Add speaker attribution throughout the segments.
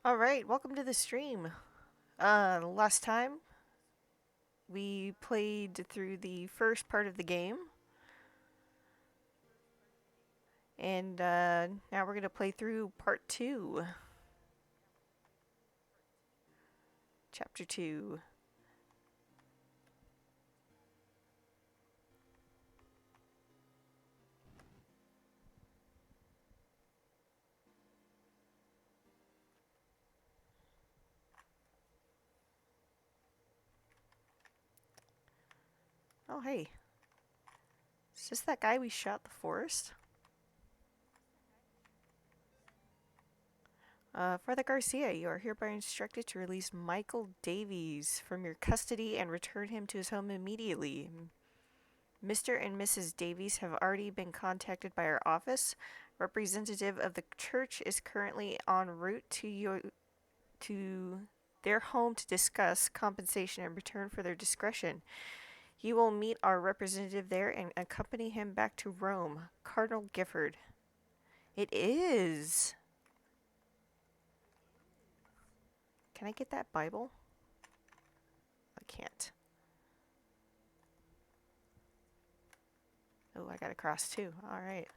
Speaker 1: Alright, welcome to the stream. Last time we played through the first part of the game, and now we're going to play through part 2, chapter 2. Oh, hey. Is this that guy we shot in the forest? Father Garcia, you are hereby instructed to release Michael Davies from your custody and return him to his home immediately. Mr. and Mrs. Davies have already been contacted by our office. Representative of the church is currently en route to their home to discuss compensation in return for their discretion. You will meet our representative there and accompany him back to Rome. Cardinal Gifford. It is. Can I get that Bible? I can't. Oh, I got a cross too. All right.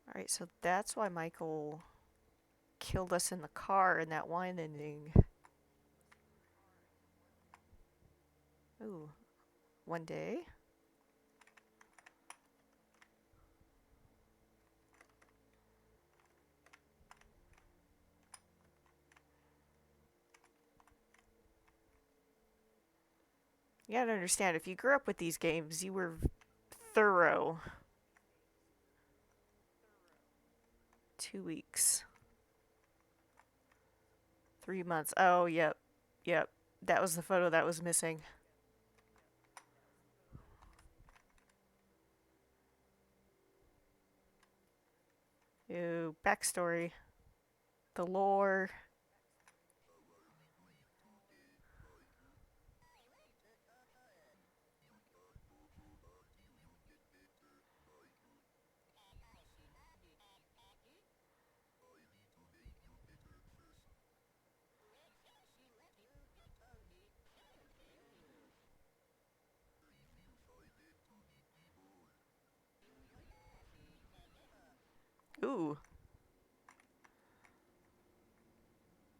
Speaker 1: All right, so that's why Michael killed us in the car in that wine ending. Ooh, one day. You gotta understand, if you grew up with these games, you were thorough. 2 weeks. 3 months. Oh, yep. Yep. That was the photo that was missing. Ew. Backstory. The lore. Ooh.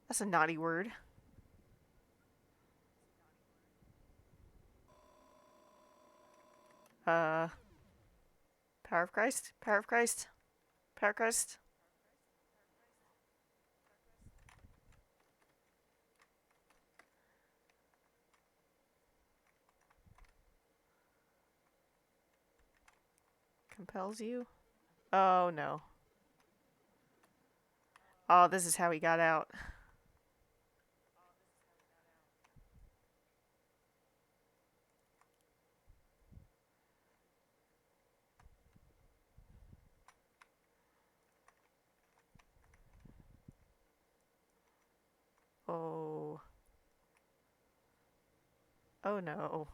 Speaker 1: That's a naughty word. Uh. Power of Christ? Power of Christ? Power of Christ? Compels you? Oh, no. Oh, this is how he got out. Oh. Oh, no.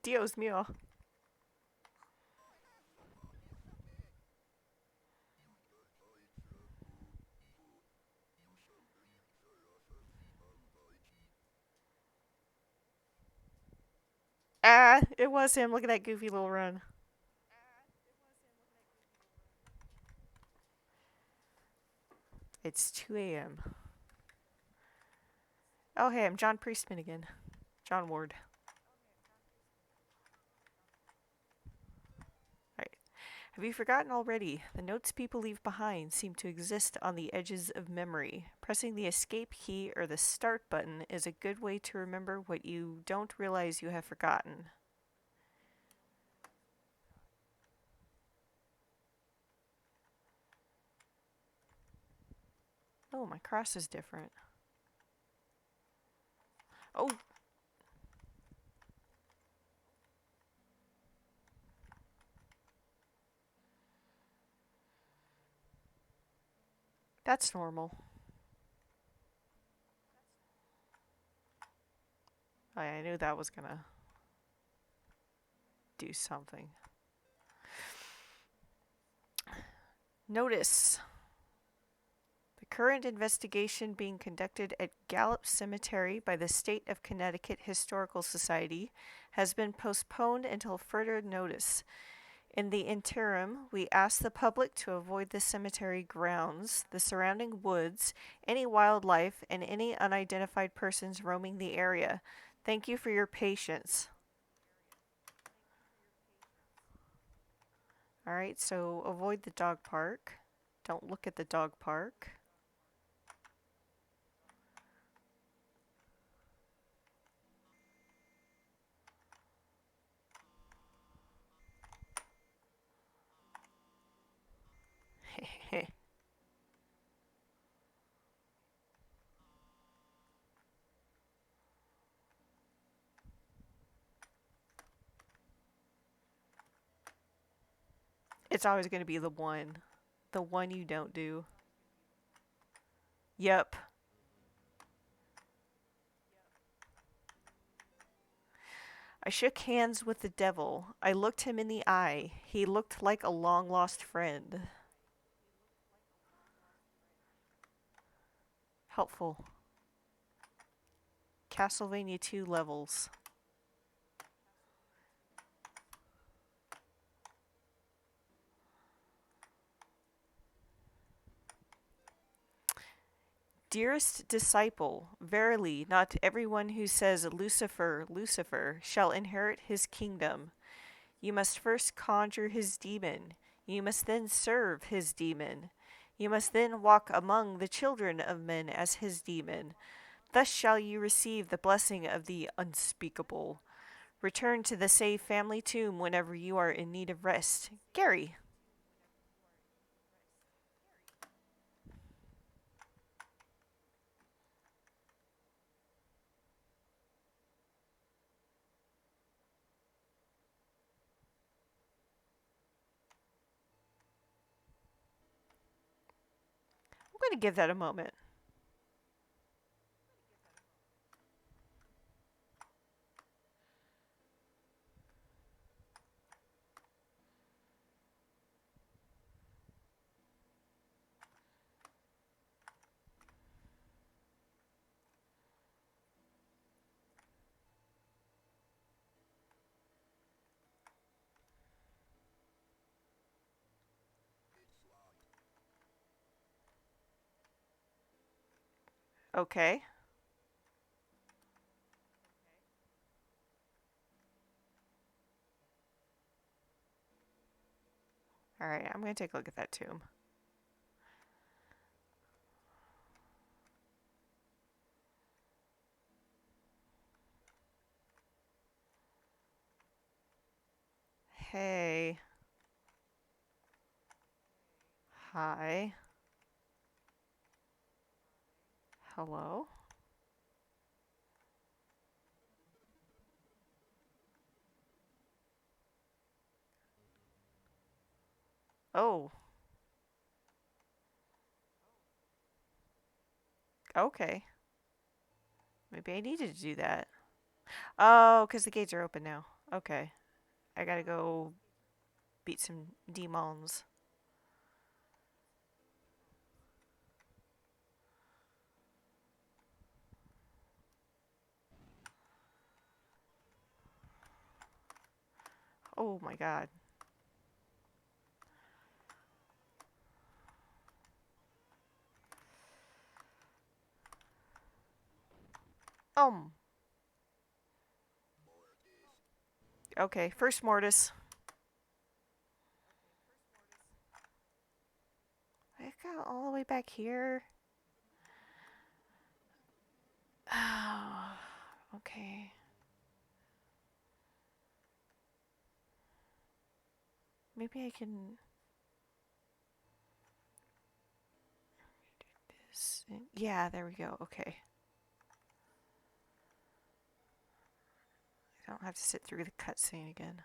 Speaker 1: Dios mío. Ah, it was him. Look at that goofy little run. It's 2 a.m. Oh, hey, I'm John Priestman again. John Ward. Alright. Have you forgotten already? The notes people leave behind seem to exist on the edges of memory. Pressing the escape key or the start button is a good way to remember what you don't realize you have forgotten. Oh, my cross is different. Oh! That's normal. I knew that was gonna do something. Notice. The current investigation being conducted at Gallup Cemetery by the State of Connecticut Historical Society has been postponed until further notice. In the interim, we ask the public to avoid the cemetery grounds, the surrounding woods, any wildlife, and any unidentified persons roaming the area. Thank you for your patience. Alright, so avoid the dog park. Don't look at the dog park. It's always going to be the one. The one you don't do. Yep. I shook hands with the devil. I looked him in the eye. He looked like a long-lost friend. Helpful. Castlevania 2 levels. Dearest disciple, verily not everyone who says Lucifer, Lucifer, shall inherit his kingdom. You must first conjure his demon. You must then serve his demon. You must then walk among the children of men as his demon. Thus shall you receive the blessing of the unspeakable. Return to the safe family tomb whenever you are in need of rest. Gary. I'm going to give that a moment. Okay. Alright, I'm going to take a look at that tomb. Hey. Hi. Hello? Oh. Okay. Maybe I needed to do that. Oh, because the gates are open now. Okay. I gotta go beat some demons. Oh my god. Okay, first Mortis. I got all the way back here. Oh, okay. Maybe I can do this. Yeah, there we go. Okay. I don't have to sit through the cutscene again.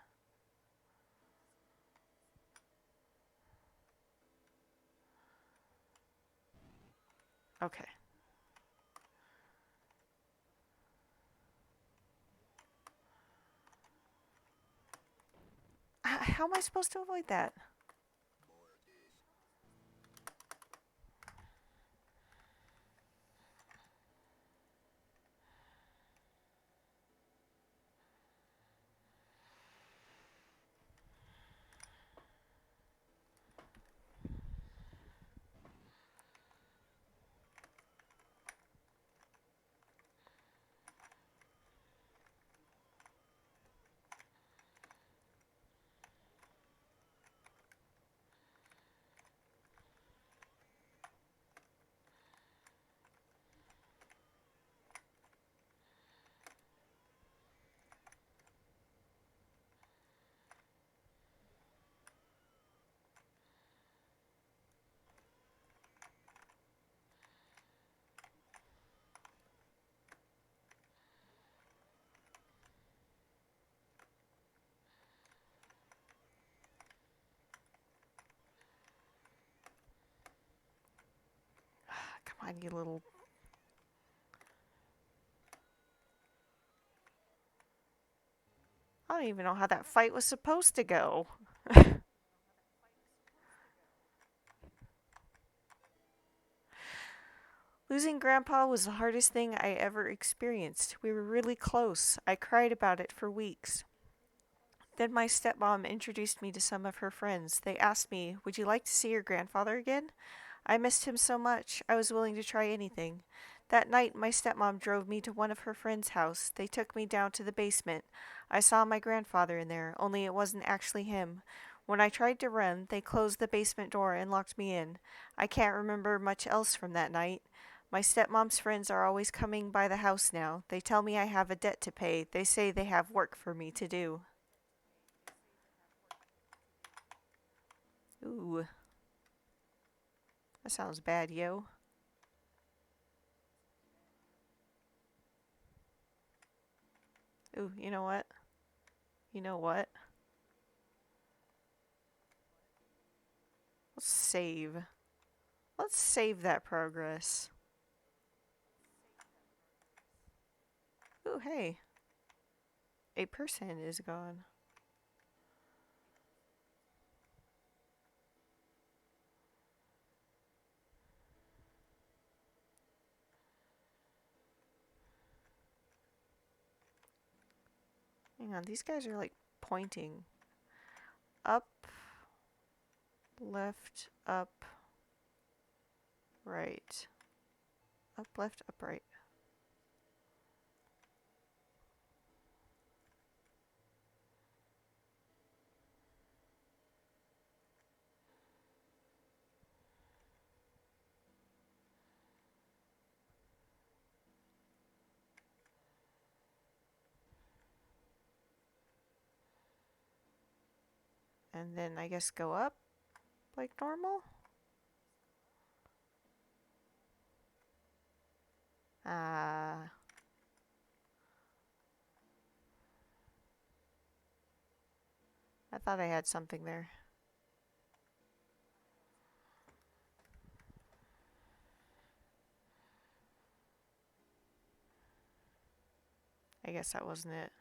Speaker 1: Okay. How am I supposed to avoid that? Come on, you little... I don't even know how that fight was supposed to go. Losing Grandpa was the hardest thing I ever experienced. We were really close. I cried about it for weeks. Then my stepmom introduced me to some of her friends. They asked me, "Would you like to see your grandfather again?" I missed him so much, I was willing to try anything. That night, my stepmom drove me to one of her friends' house. They took me down to the basement. I saw my grandfather in there, only it wasn't actually him. When I tried to run, they closed the basement door and locked me in. I can't remember much else from that night. My stepmom's friends are always coming by the house now. They tell me I have a debt to pay. They say they have work for me to do. Ooh, that sounds bad, yo. Ooh, you know what? You know what? Let's save. Let's save that progress. Ooh, hey. A person is gone. Hang on, these guys are like pointing. Up, left, up, right. Up, left, up, right. And then I guess go up like normal. Ah. I thought I had something there. I guess that wasn't it.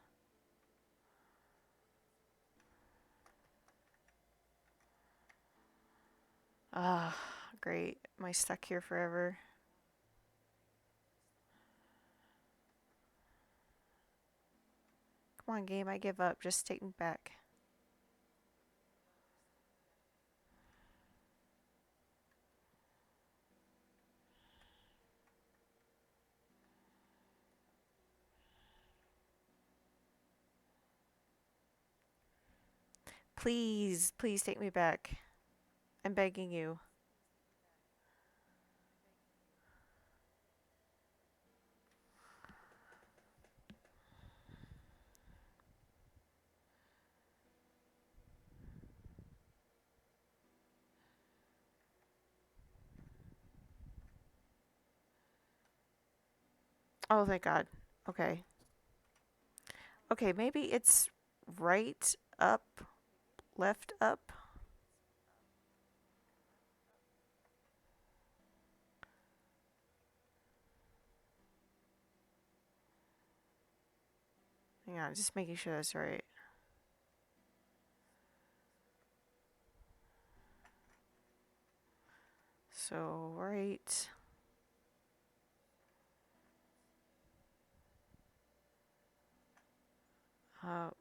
Speaker 1: Ah, great. Am I stuck here forever? Come on, game, I give up. Just take me back. Please, please take me back. I'm begging you. Oh, thank God. Okay. Okay, maybe it's right, up, left, up. Hang on, just making sure that's right. So, right. Up.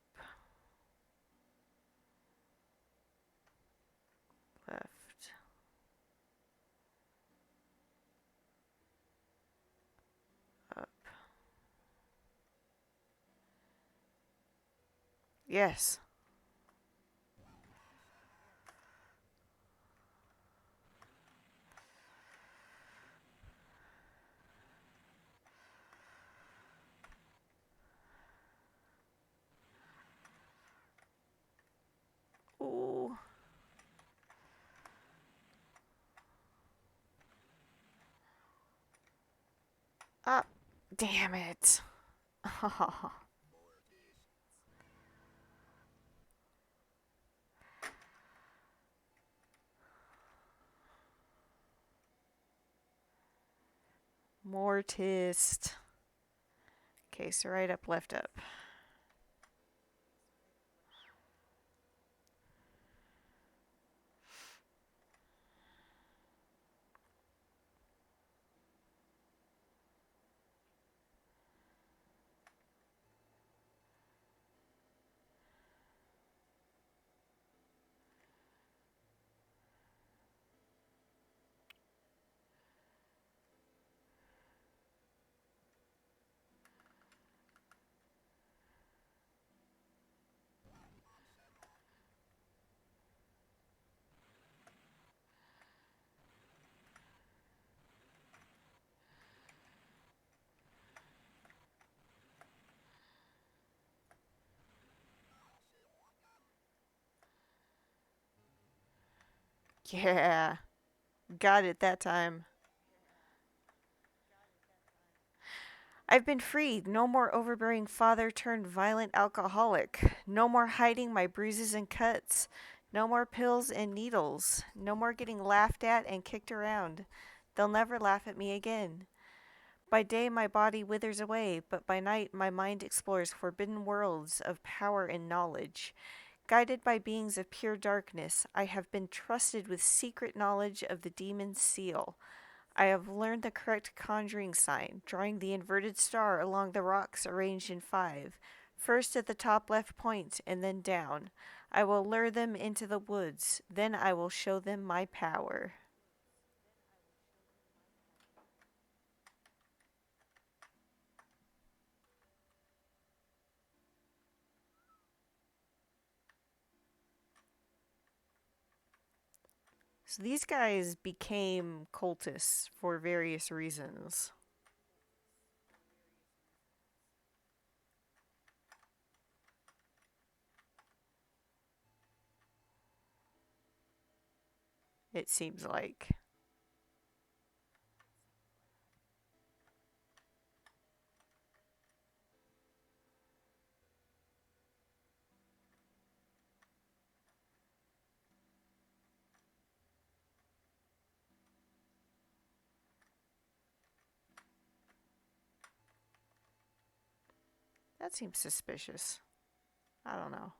Speaker 1: Left. Up. Yes. Ooh. Up. Damn it. Mortist. Okay, so right up, left up. Yeah. Got it that time. I've been freed. No more overbearing father turned violent alcoholic. No more hiding my bruises and cuts. No more pills and needles. No more getting laughed at and kicked around. They'll never laugh at me again. By day my body withers away, but by night my mind explores forbidden worlds of power and knowledge. Guided by beings of pure darkness, I have been trusted with secret knowledge of the demon's seal. I have learned the correct conjuring sign, drawing the inverted star along the rocks arranged in 5, first at the top left point and then down. I will lure them into the woods, then I will show them my power. So these guys became cultists for various reasons. It seems like. That seems suspicious. I don't know.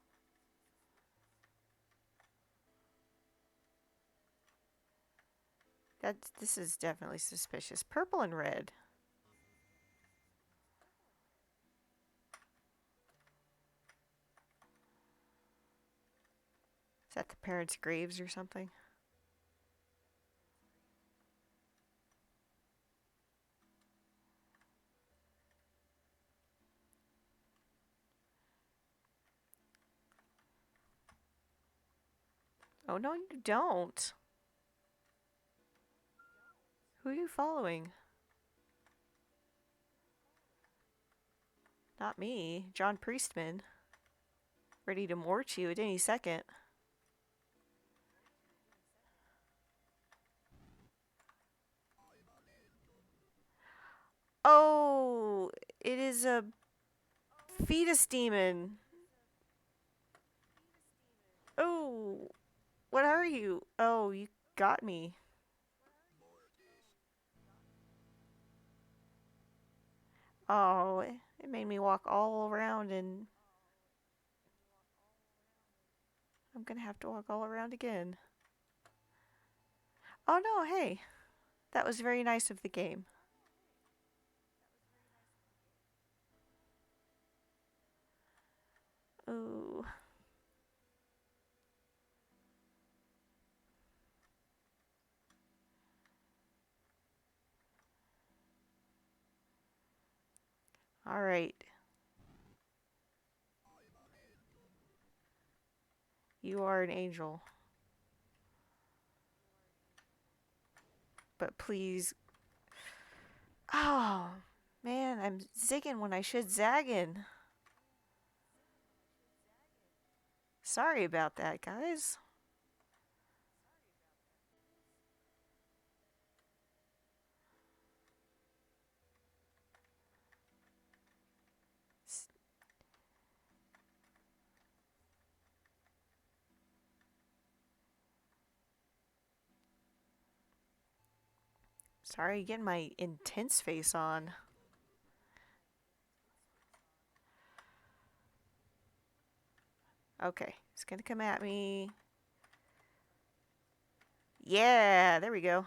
Speaker 1: This is definitely suspicious. Purple and red. Is that the parents' graves or something? Oh, no, you don't. Who are you following? Not me. John Priestman. Ready to mort you at any second. Oh, it is a fetus demon. Oh, what are you? Oh, you got me. Oh, It made me walk all around, and I'm gonna have to walk all around again. Oh no, hey. That was very nice of the game. Ooh. Alright. You are an angel. But please. Oh, man, I'm zigging when I should zagging. Sorry about that, guys. Sorry, getting my intense face on. Okay, it's gonna come at me. Yeah, there we go.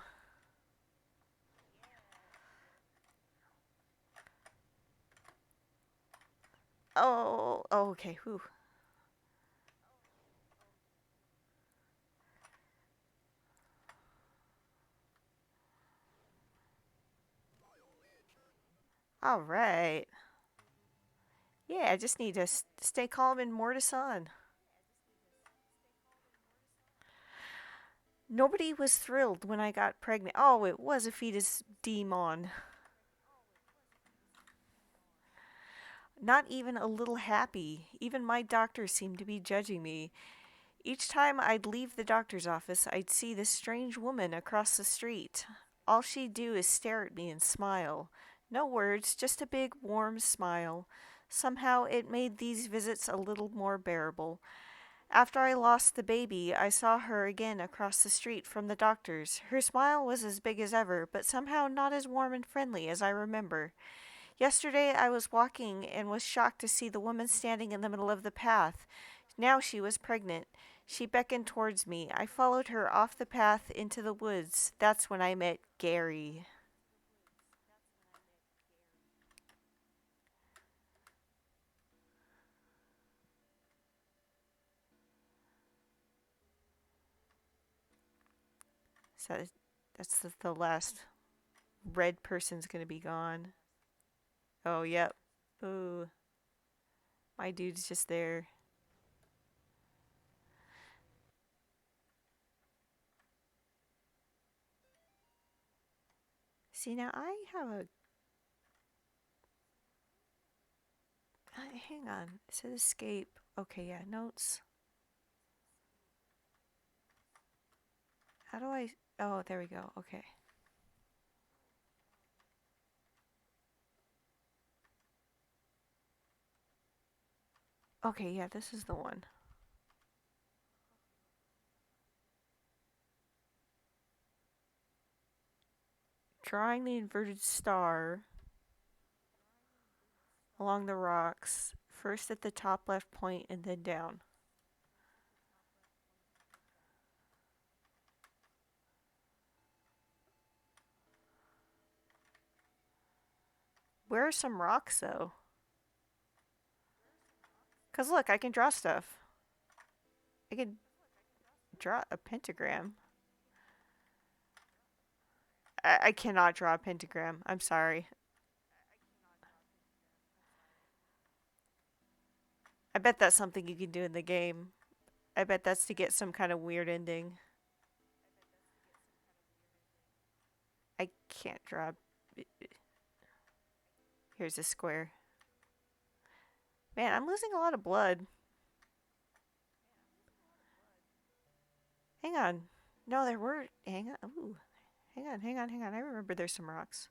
Speaker 1: Oh, okay. Whew. All right. Yeah, I just need to stay calm and more to sun. Nobody was thrilled when I got pregnant. Oh, it was a fetus demon. Not even a little happy. Even my doctor seemed to be judging me. Each time I'd leave the doctor's office, I'd see this strange woman across the street. All she'd do is stare at me and smile. No words, just a big, warm smile. Somehow it made these visits a little more bearable. After I lost the baby, I saw her again across the street from the doctor's. Her smile was as big as ever, but somehow not as warm and friendly as I remember. Yesterday I was walking and was shocked to see the woman standing in the middle of the path. Now she was pregnant. She beckoned towards me. I followed her off the path into the woods. That's when I met Gary. So that's the last red person's gonna be gone. Oh, yep. Ooh, my dude's just there. See, now I have a. Hang on. It says escape. Okay, yeah, notes. How do I. Oh, there we go. Okay. Okay, yeah, this is the one. Drawing the inverted star along the rocks, first at the top left point and then down. Where are some rocks, though? Because look, I can draw stuff. I can draw a pentagram. I cannot draw a pentagram. I'm sorry. I bet that's something you can do in the game. I bet that's to get some kind of weird ending. I can't draw. Here's a square. Man, I'm losing a lot of blood. Hang on. No, there were. Hang on. Ooh. Hang on. I remember there's some rocks.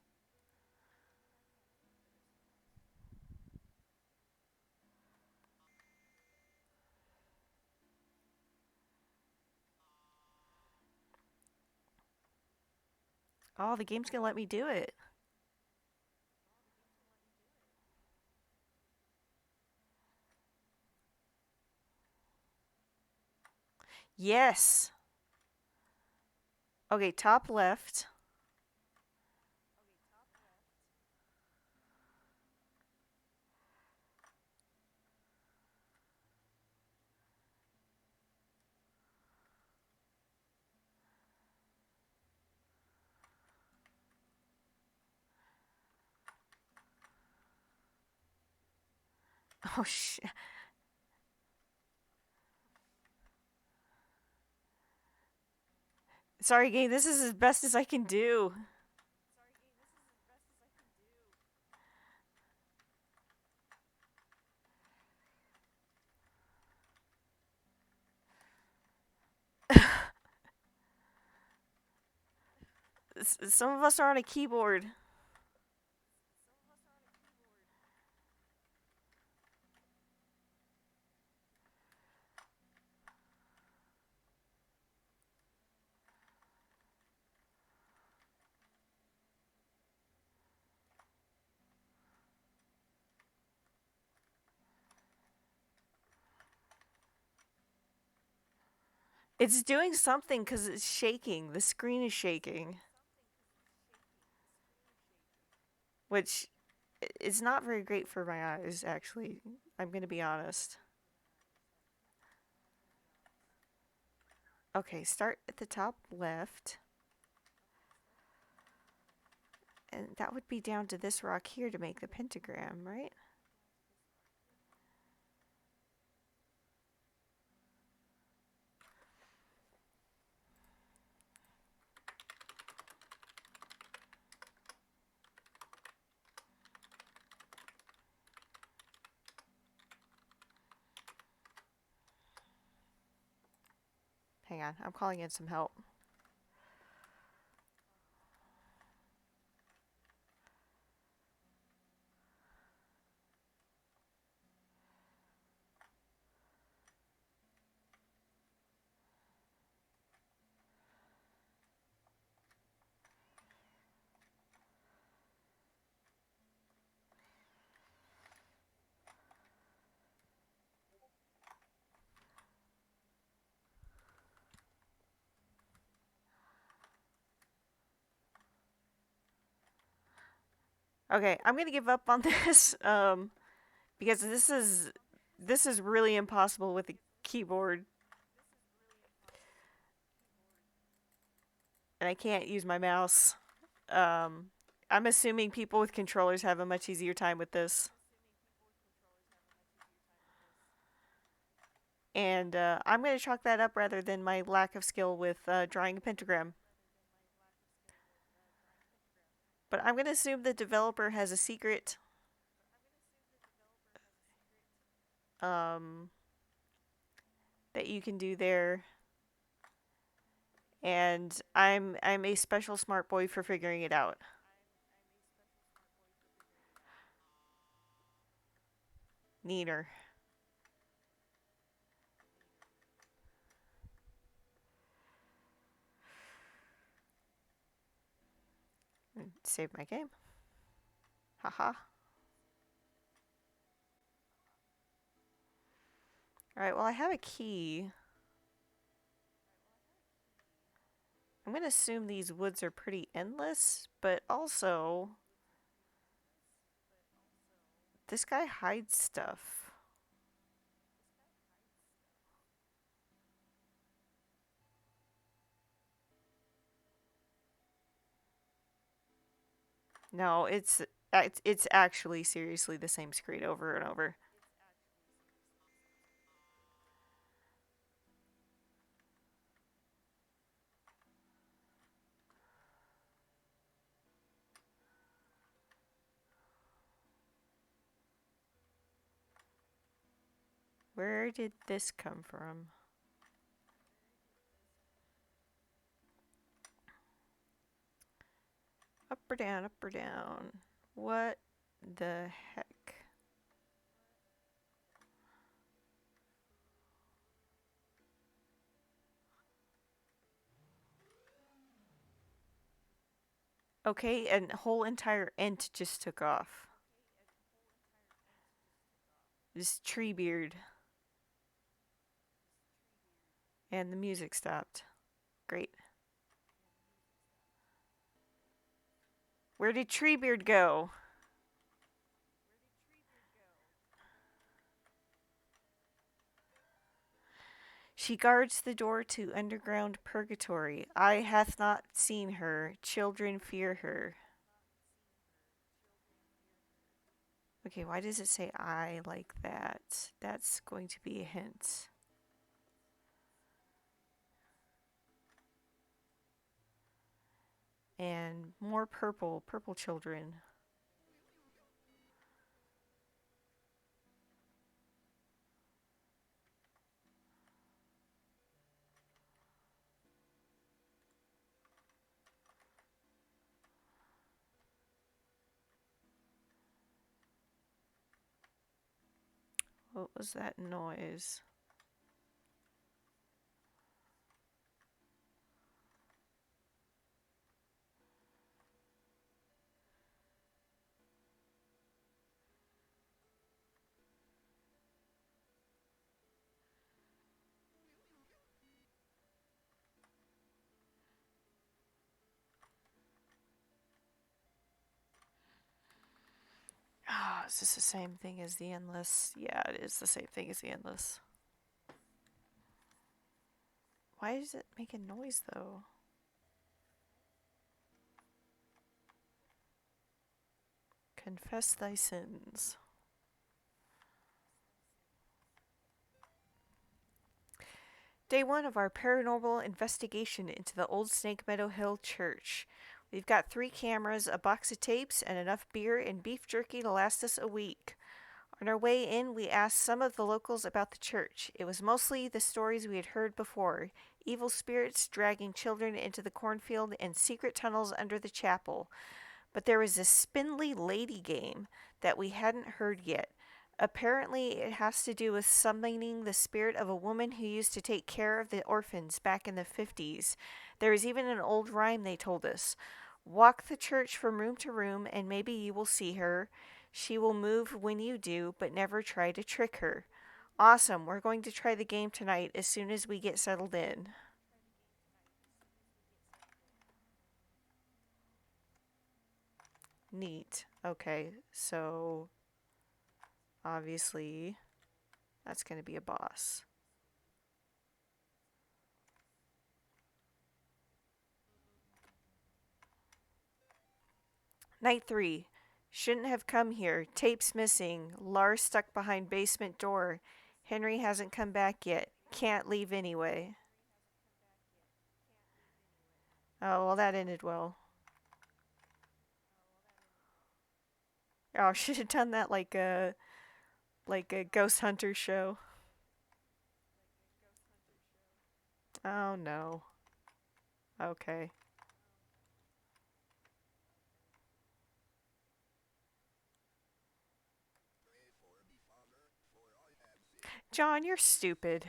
Speaker 1: Oh, the game's gonna let me do it. Yes. Okay, top left. Oh, shit. Sorry, game. This is as best as I can do. Some of us are on a keyboard. It's doing something because it's shaking. The screen is shaking, which is not very great for my eyes, actually. I'm going to be honest. Okay, start at the top left. And that would be down to this rock here to make the pentagram, right? Hang on, I'm calling in some help. Okay, I'm gonna give up on this, because this is really impossible with a keyboard, and I can't use my mouse. Um, I'm assuming people with controllers have a much easier time with this, and I'm gonna chalk that up rather than my lack of skill with drawing a pentagram. But I'm gonna assume the developer has a secret um, that you can do there, and I'm a special smart boy for figuring it out. Neener. Save my game. Haha. Alright, well, I have a key. I'm gonna assume these woods are pretty endless, but also, this guy hides stuff. No, it's actually seriously the same screen over and over. Where did this come from? Up or down, up or down? What the heck? Okay, and whole entire ent just took off. This tree beard. And the music stopped. Great. Where did Treebeard go? She guards the door to underground purgatory. Eye hath not seen her. Children fear her. Okay, why does it say I like that? That's going to be a hint. And more purple. Purple children. What was that noise? Ah, is this the same thing as the endless? Yeah, it is the same thing as the endless. Why does it make a noise though? Confess thy sins. Day 1 of our paranormal investigation into the old Snake Meadow Hill Church. We've got 3 cameras, a box of tapes, and enough beer and beef jerky to last us a week. On our way in, we asked some of the locals about the church. It was mostly the stories we had heard before: evil spirits dragging children into the cornfield and secret tunnels under the chapel. But there was this spindly lady game that we hadn't heard yet. Apparently, it has to do with summoning the spirit of a woman who used to take care of the orphans back in the 50s. There is even an old rhyme they told us: walk the church from room to room, and maybe you will see her. She will move when you do, but never try to trick her. Awesome. We're going to try the game tonight as soon as we get settled in. Neat. Okay, so obviously that's going to be a boss. Night 3. Shouldn't have come here. Tape's missing. Lars stuck behind basement door. Henry hasn't come back yet. Can't leave anyway. Oh, well, that ended well. Oh, I should have done that like a ghost hunter show. Oh no. Okay. John, you're stupid.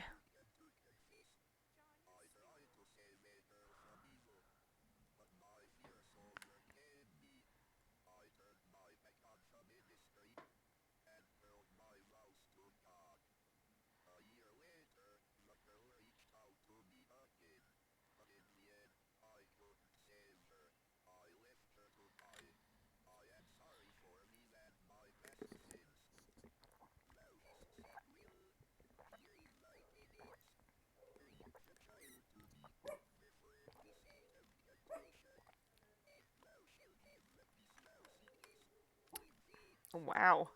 Speaker 1: Wow.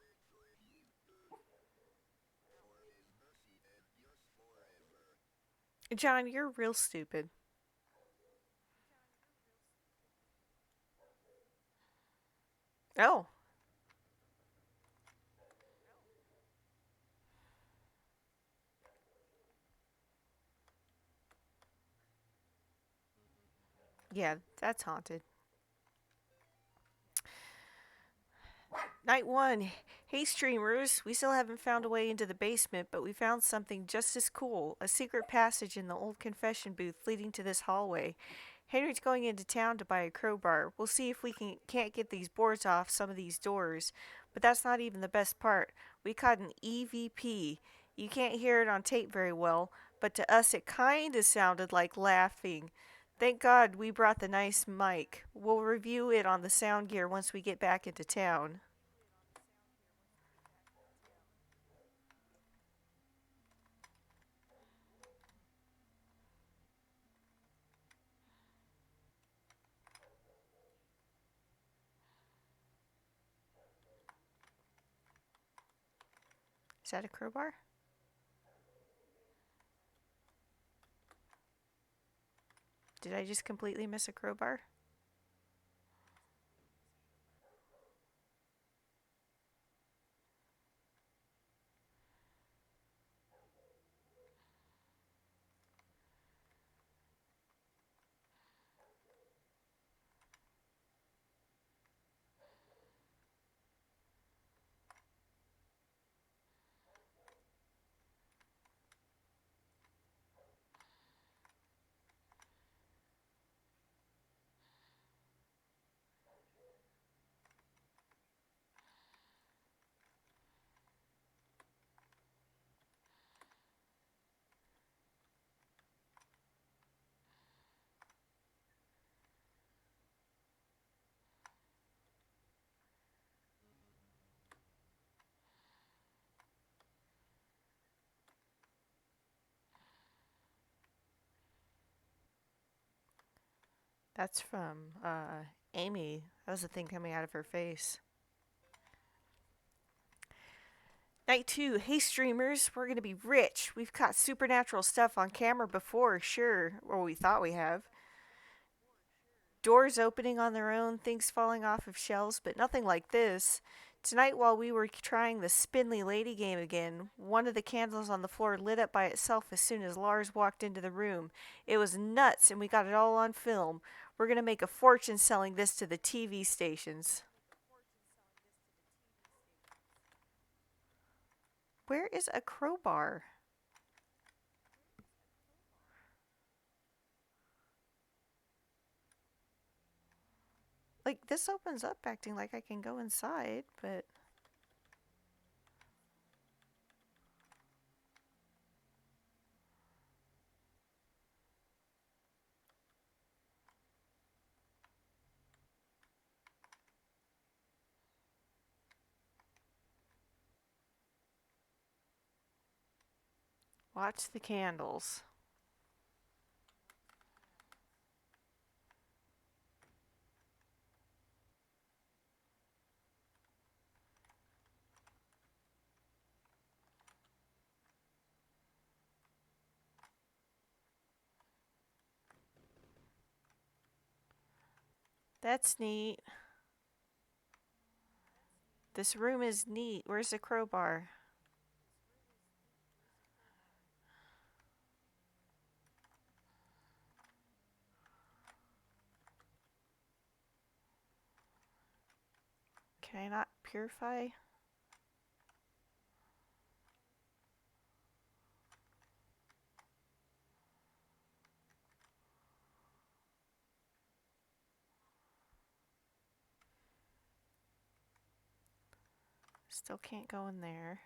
Speaker 1: John, you're real stupid. Oh. Yeah, that's haunted. Night 1. Hey, streamers. We still haven't found a way into the basement, but we found something just as cool: a secret passage in the old confession booth leading to this hallway. Henry's going into town to buy a crowbar. We'll see if we can't get these boards off some of these doors. But that's not even the best part. We caught an EVP. You can't hear it on tape very well, but to us it kinda sounded like laughing. Thank God we brought the nice mic. We'll review it on the sound gear once we get back into town. Is that a crowbar? Did I just completely miss a crowbar? That's from Amy. That was the thing coming out of her face. Night 2. Hey streamers, we're gonna be rich. We've caught supernatural stuff on camera before, sure. Or we thought we have. Doors opening on their own, things falling off of shelves, but nothing like this. Tonight, while we were trying the Spindly Lady game again, one of the candles on the floor lit up by itself as soon as Lars walked into the room. It was nuts, and we got it all on film. We're gonna make a fortune selling this to the TV stations. Where is a crowbar? Like, this opens up acting like I can go inside, but... Watch the candles. That's neat. This room is neat. Where's the crowbar? Can I not purify? Still can't go in there.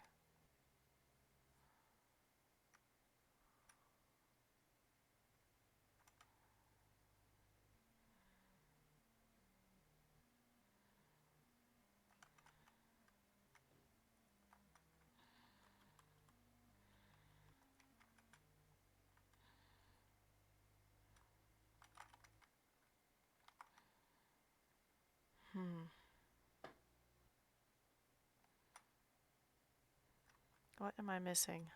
Speaker 1: What am I missing?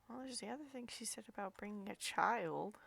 Speaker 1: Well, there's the other thing she said about bringing a child.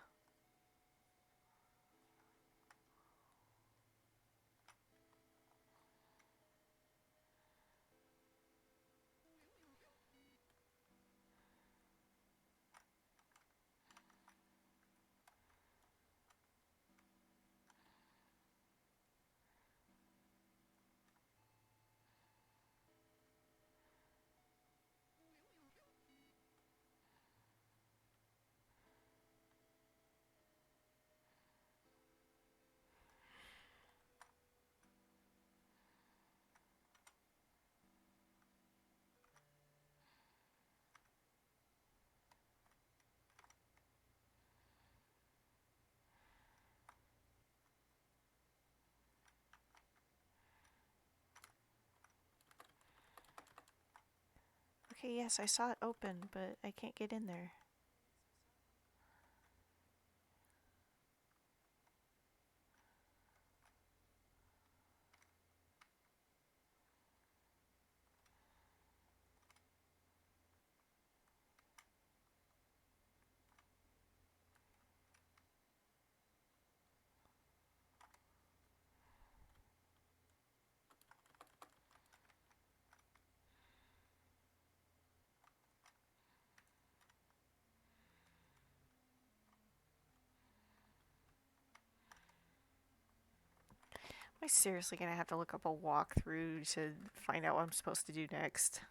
Speaker 1: Okay, yes, I saw it open, but I can't get in there. Am I seriously gonna have to look up a walkthrough to find out what I'm supposed to do next?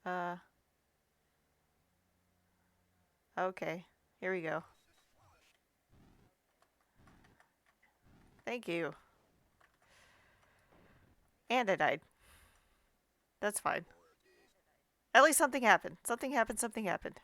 Speaker 1: Uh, okay. Here we go. Thank you. And I died. That's fine. At least something happened. Something happened, something happened.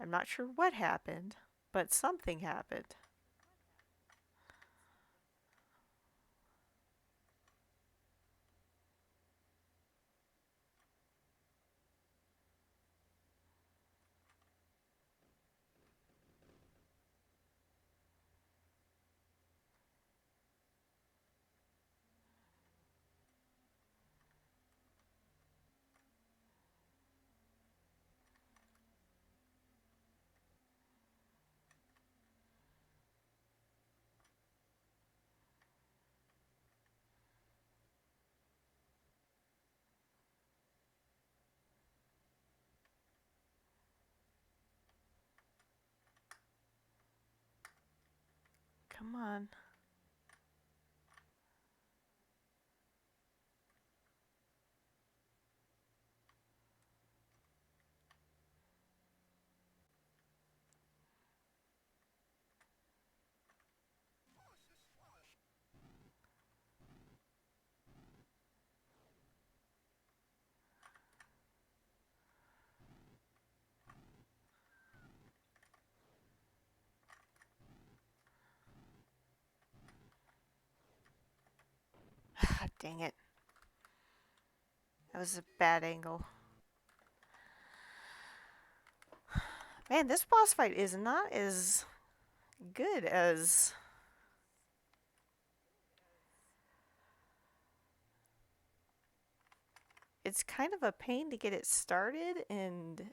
Speaker 1: I'm not sure what happened, but something happened. Come on. Dang it. That was a bad angle. Man, this boss fight is not as good as... It's kind of a pain to get it started, and...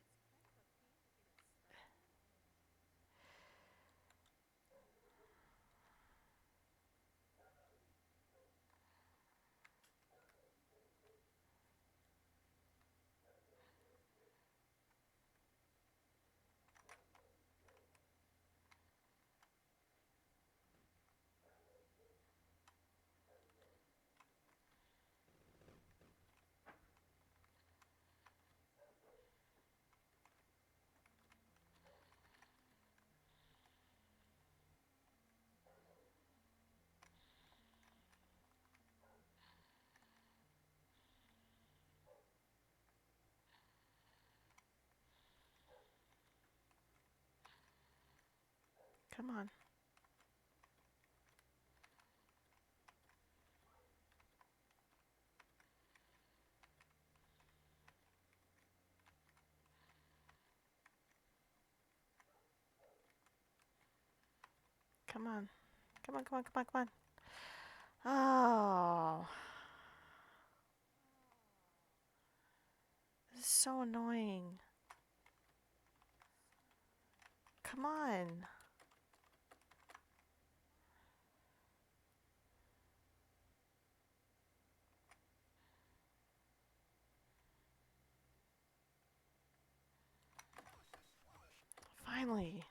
Speaker 1: Come on. Come on. Come on, come on, come on, come on. Oh. This is so annoying. Come on. Finally.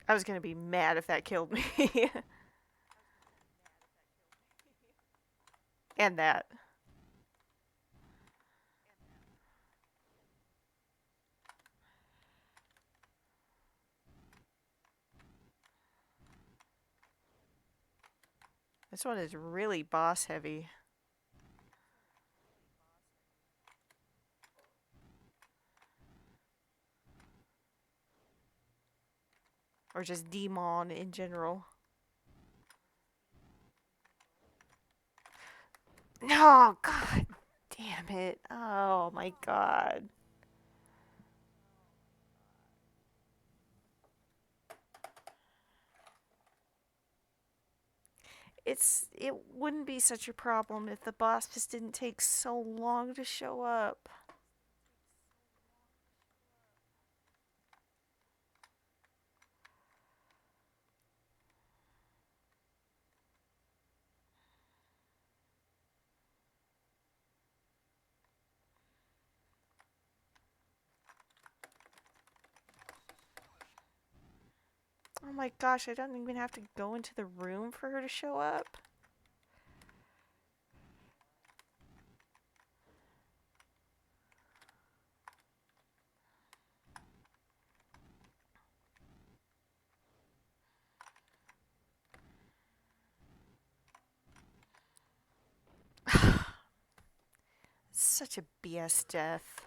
Speaker 1: I was gonna be mad if that killed me. And that. This one is really boss heavy. Or just demon in general. No, god damn it. Oh my god. It wouldn't be such a problem if the boss just didn't take so long to show up. Oh my gosh, I don't even have to go into the room for her to show up. Such a BS death.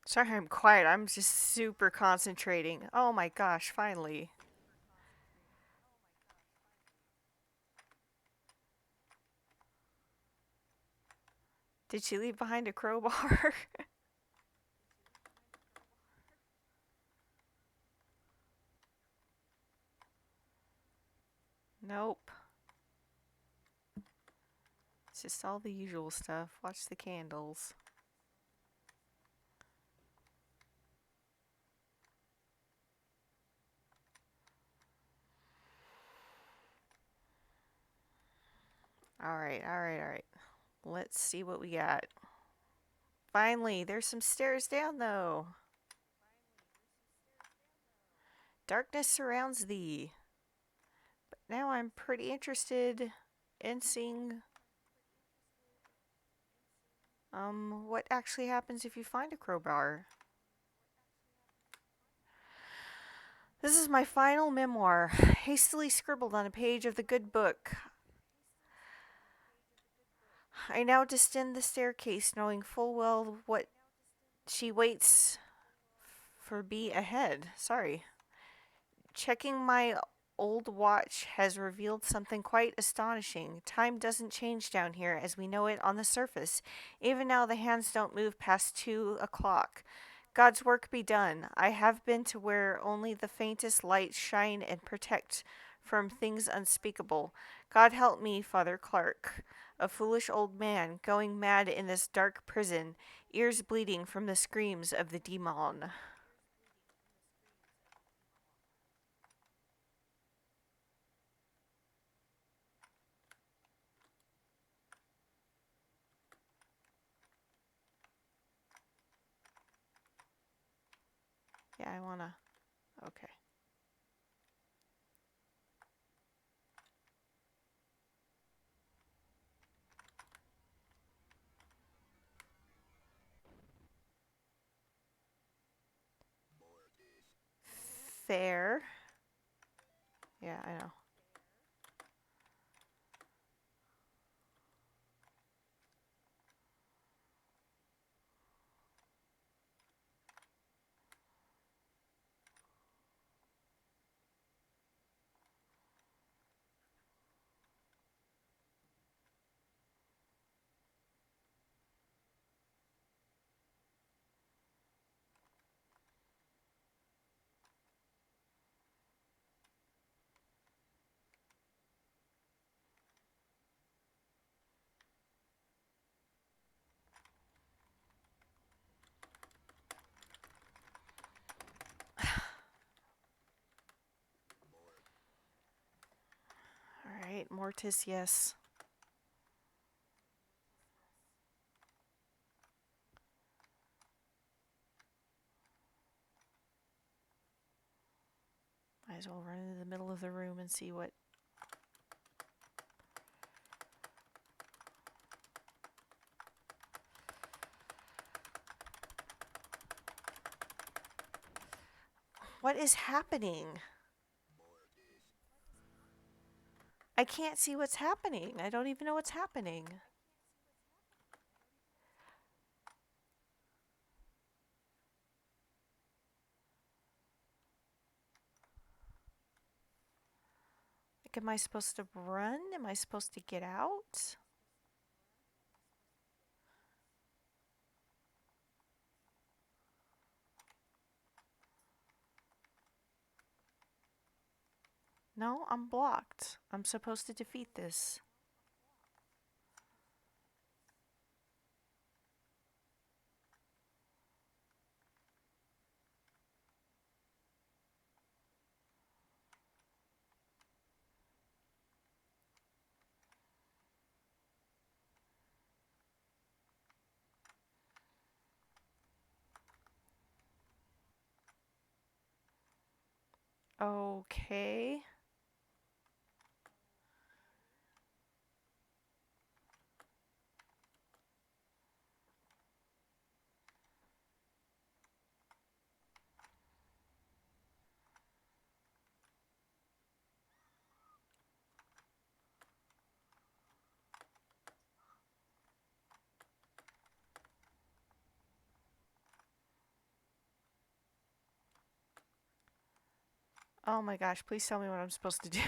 Speaker 1: Sorry I'm quiet. I'm just super concentrating. Oh my gosh, finally. Did she leave behind a crowbar? Nope. It's just all the usual stuff. Watch the candles. Alright, alright, alright. Let's see what we got. Finally, there's some stairs down though. Darkness surrounds thee. But now I'm pretty interested in seeing what actually happens if you find a crowbar. This is my final memoir, hastily scribbled on a page of the good book. I now descend the staircase, knowing full well what she waits for me ahead. Sorry. Checking my old watch has revealed something quite astonishing. Time doesn't change down here as we know it on the surface. Even now, the hands don't move past 2 o'clock. God's work be done. I have been to where only the faintest lights shine and protect from things unspeakable. God help me, Father Clark, a foolish old man, going mad in this dark prison, ears bleeding from the screams of the demon. Yeah, I wanna... Okay. Fair. Yeah, I know. Alright, Mortis, yes. Might as well run into the middle of the room and see what... What is happening? I can't see what's happening. I don't even know what's happening. Like, am I supposed to run? Am I supposed to get out? No, I'm blocked. I'm supposed to defeat this. Okay. Oh my gosh, please tell me what I'm supposed to do.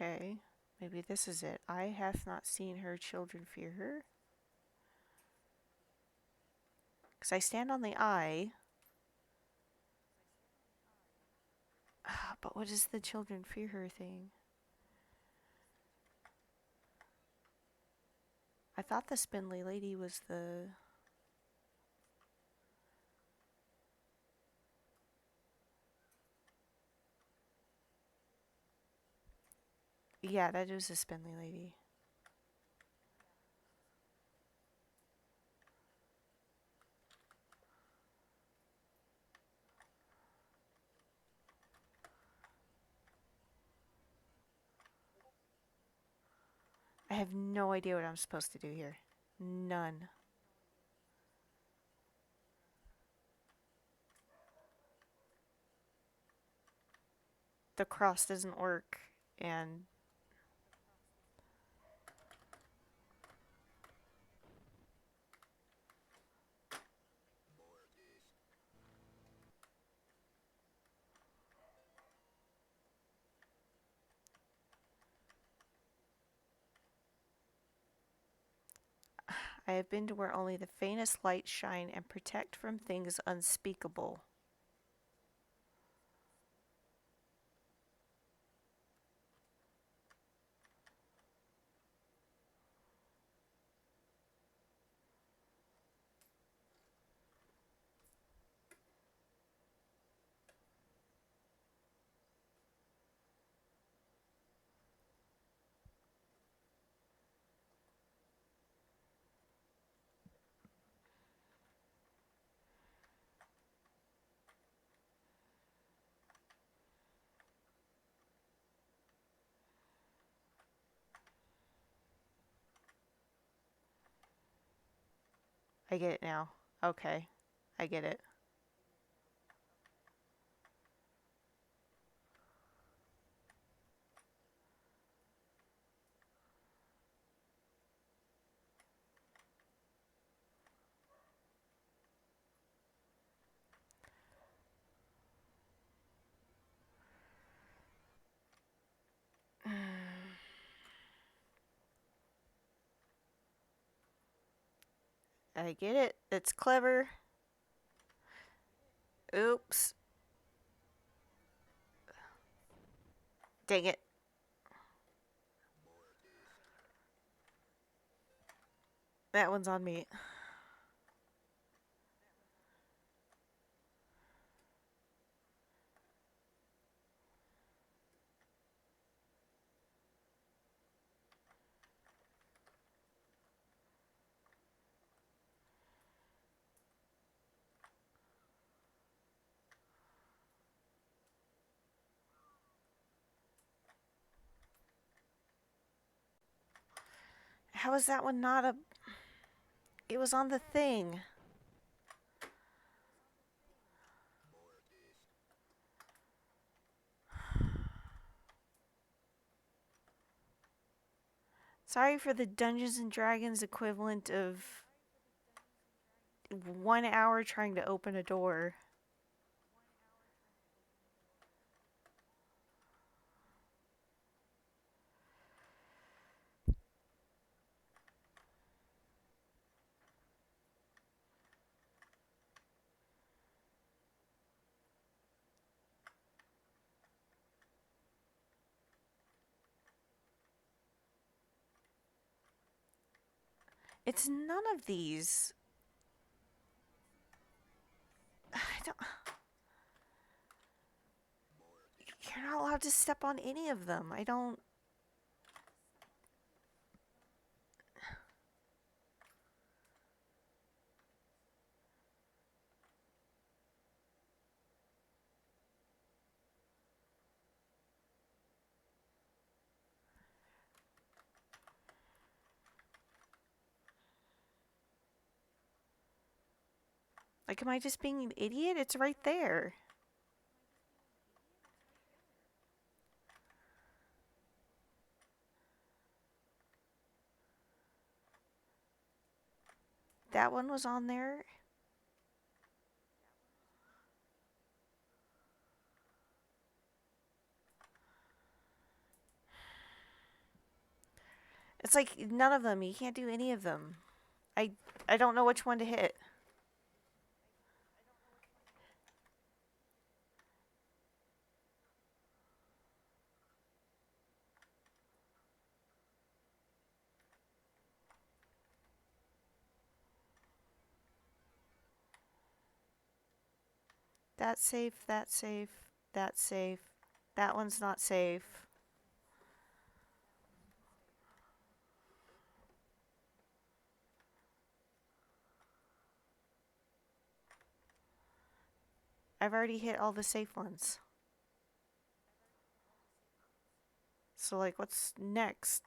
Speaker 1: Okay, maybe this is it. I hath not seen her, children fear her. Because I stand on the eye. But what is the children fear her thing? I thought the spindly lady was the... Yeah, that was the spindly lady. I have no idea what I'm supposed to do here. None. The cross doesn't work, and... I have been to where only the faintest lights shine and protect from things unspeakable. I get it now. Okay. I get it. I get it. It's clever. Oops. Dang it. That one's on me. How is that one not a... It was on the thing. Sorry for the Dungeons and Dragons equivalent of 1 hour trying to open a door. It's none of these. I don't... You're not allowed to step on any of them. I don't... Like, am I just being an idiot? It's right there. That one was on there. It's like none of them. You can't do any of them. I don't know which one to hit. That's safe, that's safe, that's safe. That one's not safe. I've already hit all the safe ones. So, like, what's next?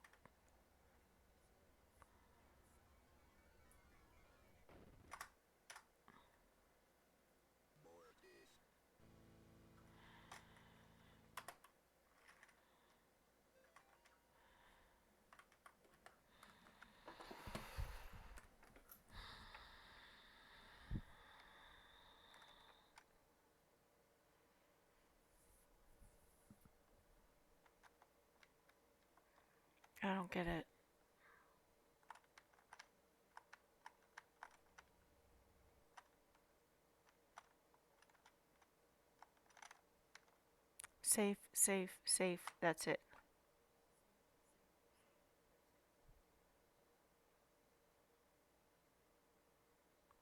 Speaker 1: I don't get it. Safe, safe, safe. That's it.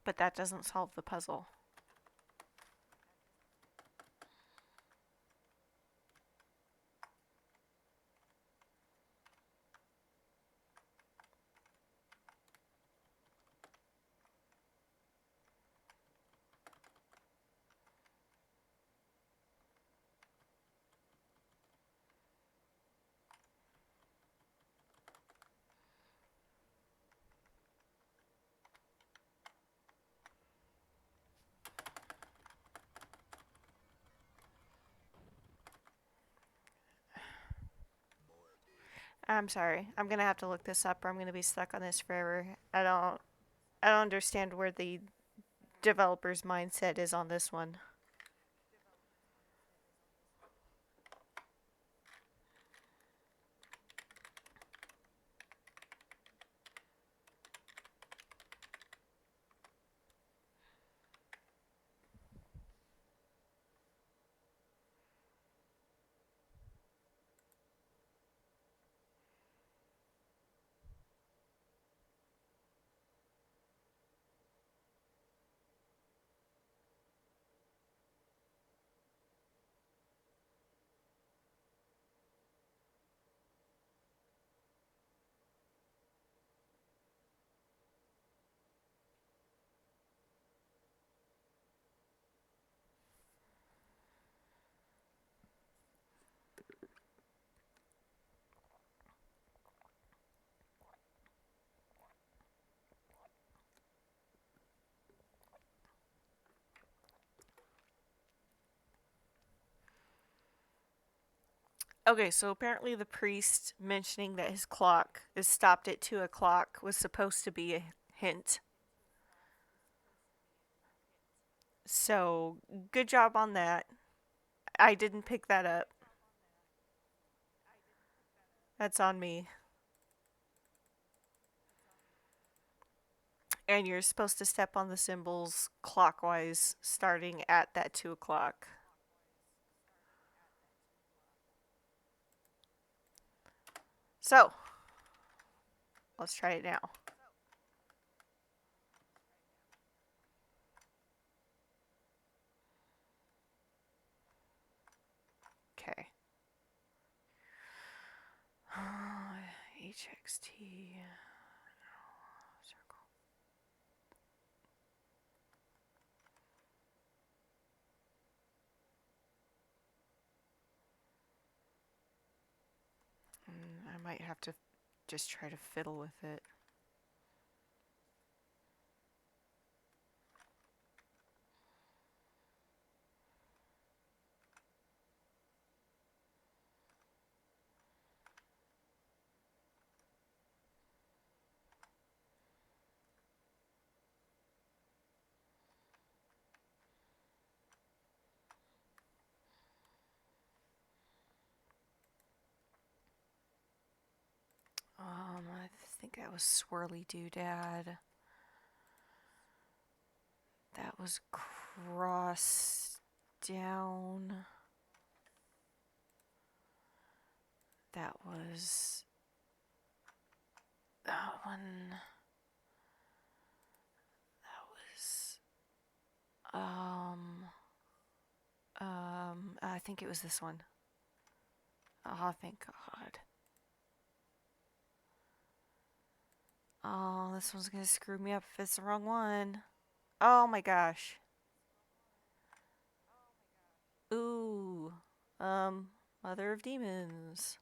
Speaker 1: But that doesn't solve the puzzle. I'm sorry. I'm gonna have to look this up, or I'm gonna be stuck on this forever. I don't understand where the developer's mindset is on this one. Okay, so apparently the priest mentioning that his clock is stopped at 2 o'clock was supposed to be a hint. So, good job on that. I didn't pick that up. That's on me. And you're supposed to step on the symbols clockwise starting at that 2 o'clock. So, let's try it now. Okay. HXT. Circle. I might have to just try to fiddle with it. I think that was Swirly Doodad. That was Cross Down. That was that one. That was I think it was this one. Oh, thank God. Oh, this one's gonna screw me up if it's the wrong one. Oh my gosh. Ooh. Mother of Demons.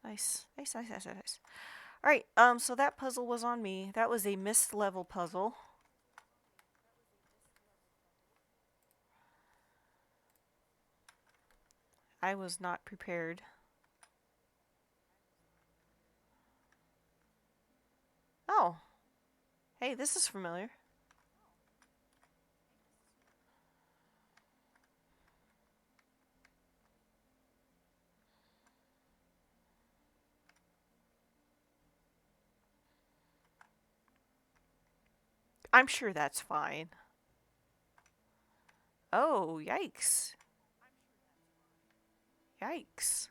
Speaker 1: Nice. Nice, nice, nice, nice. Alright, so that puzzle was on me. That was a missed level puzzle. I was not prepared. Oh. Hey, this is familiar. I'm sure that's fine. Oh, yikes. Yikes.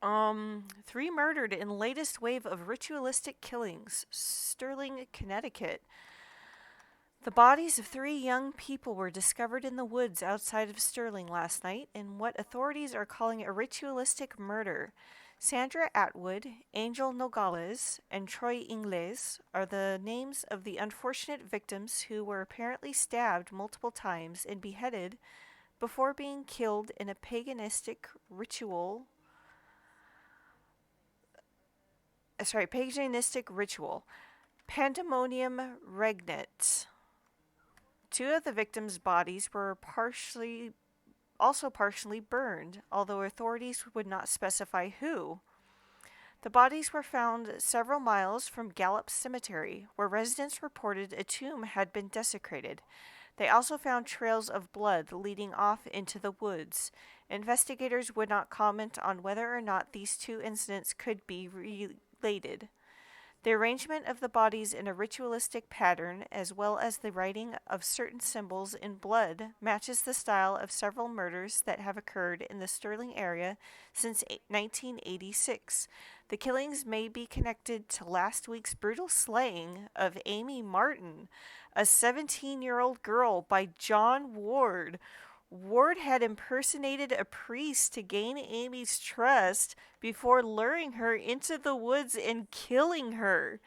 Speaker 1: 3 murdered in latest wave of ritualistic killings. Sterling, Connecticut. The bodies of 3 young people were discovered in the woods outside of Sterling last night in what authorities are calling a ritualistic murder. Sandra Atwood, Angel Nogales, and Troy Ingles are the names of the unfortunate victims who were apparently stabbed multiple times and beheaded before being killed in a paganistic ritual. Pandemonium Regnet. 2 of the victims' bodies were partially burned, although authorities would not specify who. The bodies were found several miles from Gallup Cemetery, where residents reported a tomb had been desecrated. They also found trails of blood leading off into the woods. Investigators would not comment on whether or not these 2 incidents could be related. The arrangement of the bodies in a ritualistic pattern, as well as the writing of certain symbols in blood, matches the style of several murders that have occurred in the Sterling area since 1986. The killings may be connected to last week's brutal slaying of Amy Martin, a 17-year-old girl, by John Ward. Ward had impersonated a priest to gain Amy's trust before luring her into the woods and killing her.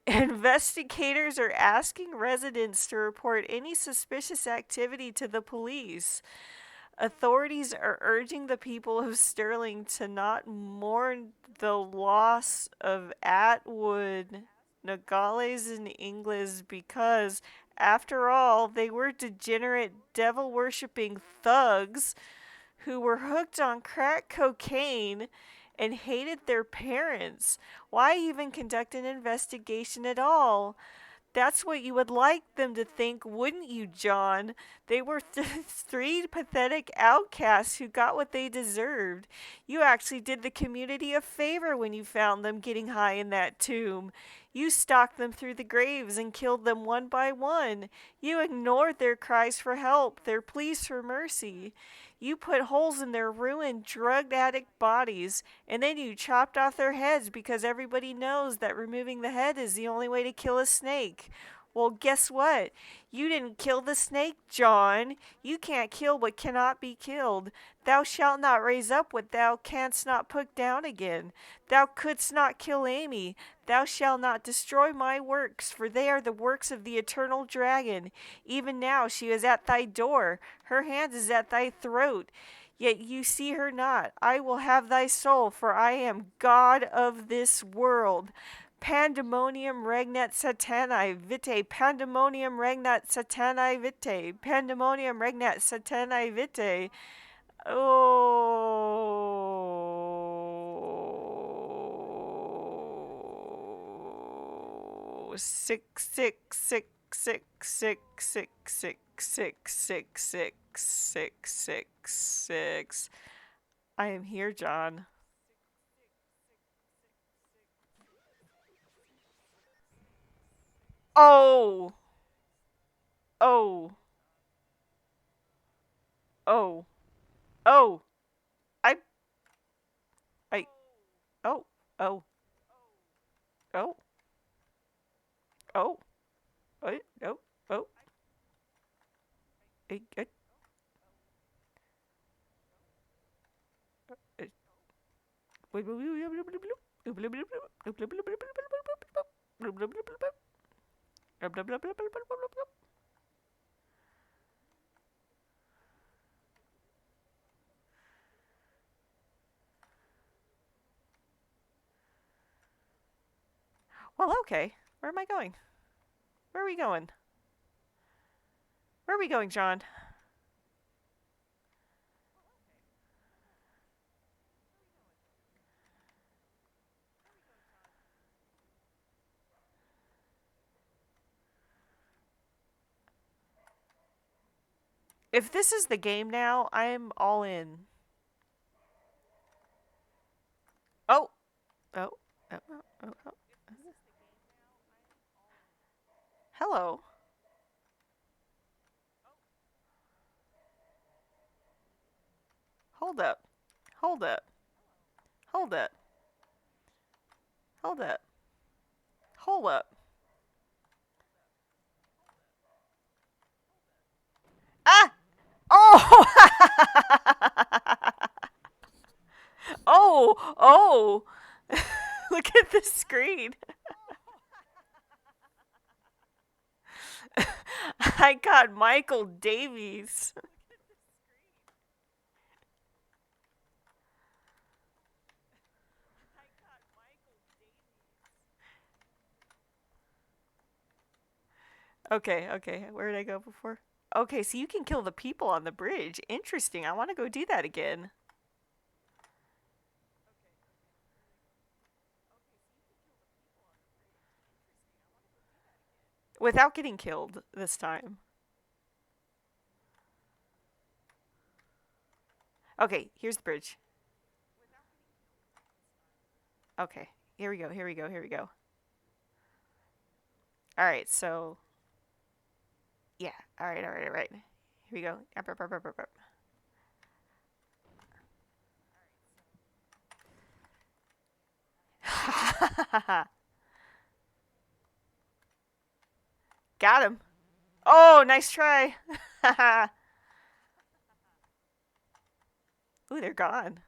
Speaker 1: Investigators are asking residents to report any suspicious activity to the police. Authorities are urging the people of Sterling to not mourn the loss of Atwood, Nogales, and Ingles because, after all, they were degenerate, devil-worshipping thugs who were hooked on crack cocaine and hated their parents. Why even conduct an investigation at all? That's what you would like them to think, wouldn't you, John? They were 3 pathetic outcasts who got what they deserved. You actually did the community a favor when you found them getting high in that tomb. You stalked them through the graves and killed them one by one. You ignored their cries for help, their pleas for mercy. You put holes in their ruined, drug addict bodies, and then you chopped off their heads because everybody knows that removing the head is the only way to kill a snake. Well, guess what? You didn't kill the snake, John. You can't kill what cannot be killed. Thou shalt not raise up what thou canst not put down again. Thou couldst not kill Amy. Thou shalt not destroy my works, for they are the works of the eternal dragon. Even now she is at thy door. Her hand is at thy throat. Yet you see her not. I will have thy soul, for I am God of this world. Pandemonium regnat satanae vitae, pandemonium regnat satanae vitae, pandemonium regnat satanae vitae. Oh, 6666666666666. I am here, John. Oh, oh, oh, oh. I, I, oh, oh, oh, oh, oh, oh. I, Well, okay. Where am I going? Where are we going? Where are we going, John? If this is the game now, I'm all in. Oh, oh, oh, oh, oh, oh. Oh. Hello. Hold up. Hold up. Hold up. Hold up. Hold up. Ah! Oh! Oh! Oh! Look at the screen. I got Michael Davies. Okay, okay. Where did I go before? Okay, so you can kill the people on the bridge. Interesting. I want to go do that again. Without getting killed this time. Okay, here's the bridge. Okay, here we go, here we go, here we go. Alright, so. Yeah, alright, alright, alright. Here we go. Up, up, up, up, up, up. Got him. Oh, nice try. Ooh, they're gone.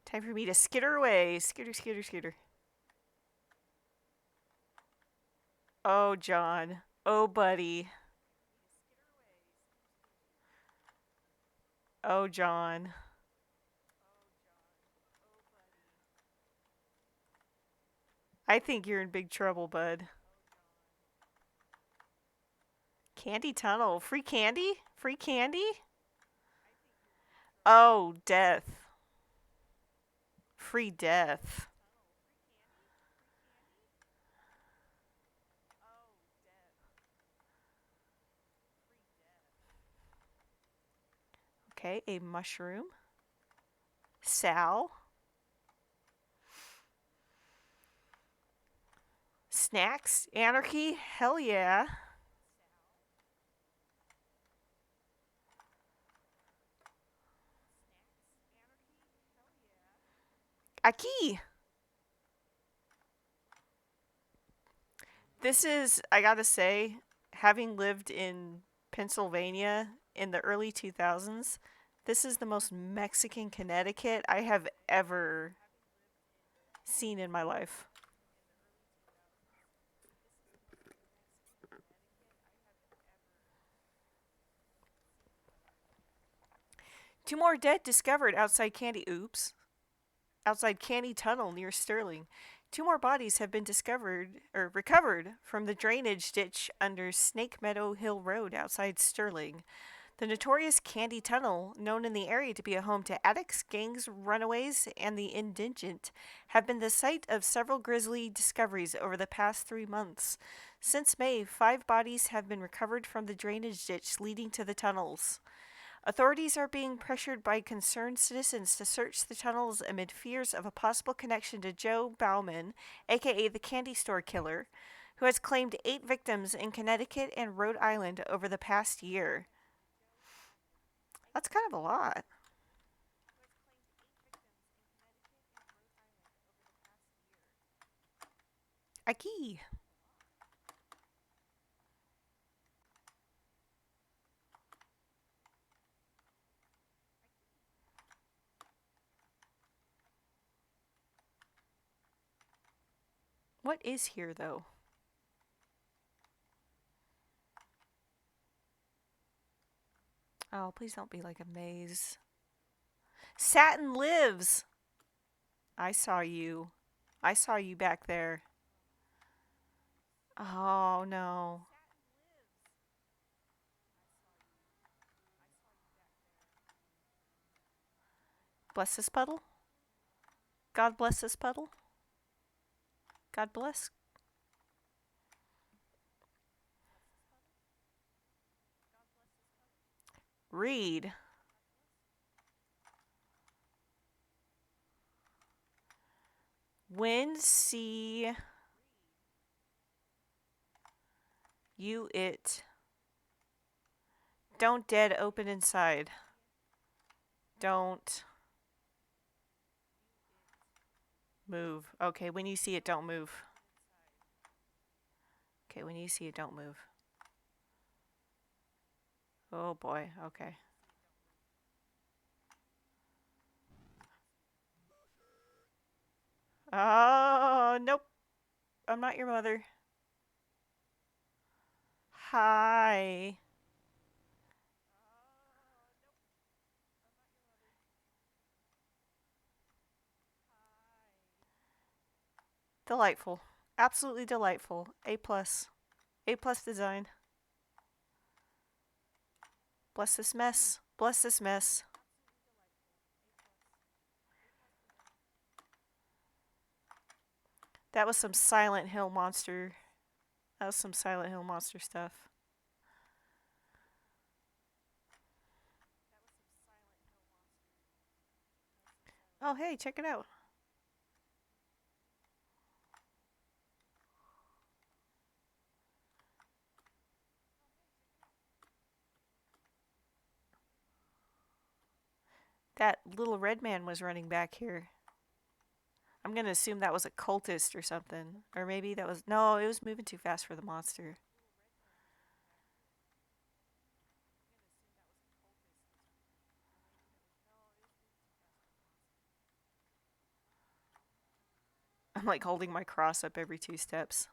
Speaker 1: Time for me to skitter away. Skitter, skitter, skitter. Oh, John. Oh, buddy. Oh, John. I think you're in big trouble, bud. Candy tunnel. Free candy? Free candy? Oh, death. Free death. Okay, a mushroom. Sal. Snacks. Anarchy. Hell yeah. A key. This is, I gotta say, having lived in Pennsylvania in the early 2000s, this is the most Mexican Connecticut I have ever seen in my life. Two more dead discovered outside Candy. Oops. Outside Candy Tunnel near Sterling. Two more bodies have been discovered or recovered from the drainage ditch under Snake Meadow Hill Road outside Sterling. The notorious Candy Tunnel, known in the area to be a home to addicts, gangs, runaways, and the indigent, have been the site of several grisly discoveries over the past 3 months. Since May, 5 bodies have been recovered from the drainage ditch leading to the tunnels. Authorities are being pressured by concerned citizens to search the tunnels amid fears of a possible connection to Joe Bauman, aka the Candy Store Killer, who has claimed 8 victims in Connecticut and Rhode Island over the past year. That's kind of a lot. A key. What is here, though? Oh, please don't be like a maze. Satin lives! I saw you. I saw you back there. Oh, no. Bless this puddle? God bless this puddle? God bless. Read. When see you it. Don't dead open inside. Don't move. Okay, when you see it, don't move. Okay, when you see it, don't move. Oh boy, okay. Oh, nope. I'm not your mother. Hi. Delightful. Absolutely delightful. A plus. A plus design. Bless this mess. Bless this mess. That was some Silent Hill monster. That was some Silent Hill monster stuff. Oh, hey, check it out. That little red man was running back here. I'm gonna assume that was a cultist or something. Or maybe that was. No, it was moving too fast for the monster. I'm like holding my cross up every 2 steps.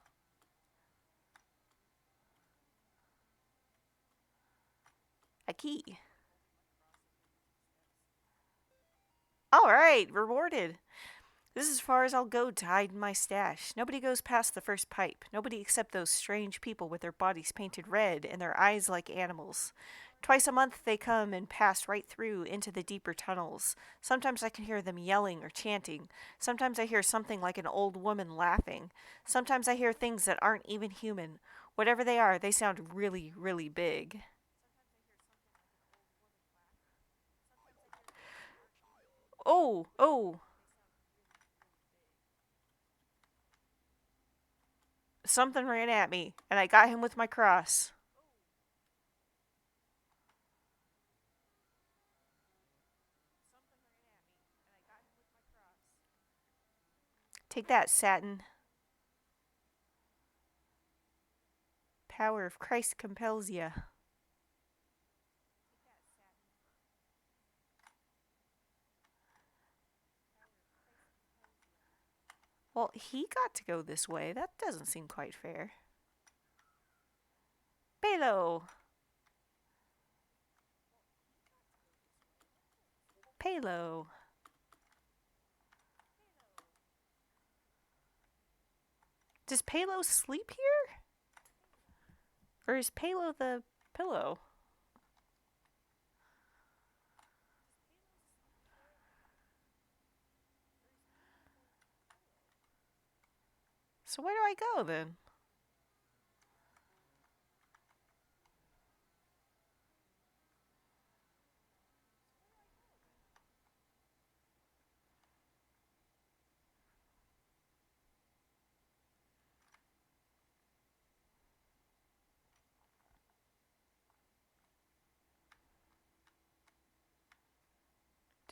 Speaker 1: A key. Alright, rewarded. This is as far as I'll go to hide in my stash. Nobody goes past the first pipe. Nobody except those strange people with their bodies painted red and their eyes like animals. Twice a month they come and pass right through into the deeper tunnels. Sometimes I can hear them yelling or chanting. Sometimes I hear something like an old woman laughing. Sometimes I hear things that aren't even human. Whatever they are, they sound really, really big. Oh, oh. Something ran at me, and I got him with my cross. Take that, Satin. Power of Christ compels ya. Well, he got to go this way. That doesn't seem quite fair. Palo! Palo! Does Palo sleep here? Or is Palo the pillow? So where do I go then?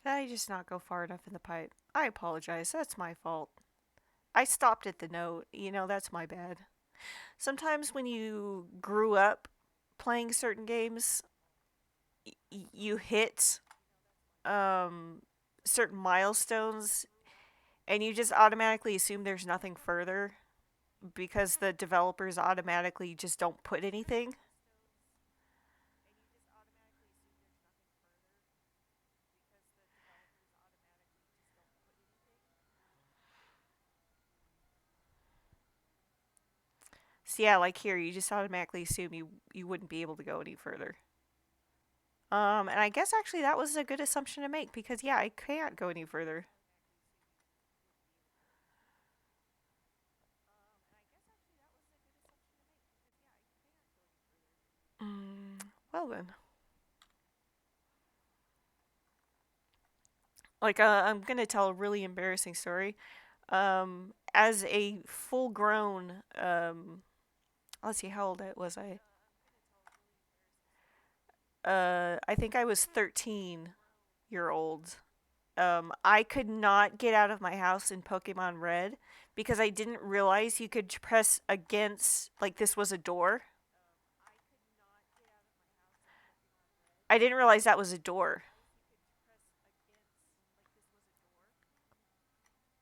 Speaker 1: Did I just not go far enough in the pipe? I apologize. That's my fault. I stopped at the note. That's my bad. Sometimes when you grew up playing certain games, you hit um, certain milestones and you just automatically assume there's nothing further because the developers automatically just don't put anything. So yeah, like here, you just automatically assume you wouldn't be able to go any further. And I guess actually that was a good assumption to make because yeah, I can't go any further. Mm, well then. Like, I'm gonna tell a really embarrassing story. As a full grown, let's see, how old was I? I think I was 13-year old. I could not get out of my house in Pokemon Red because I didn't realize you could press against, like, this was a door. I didn't realize that was a door.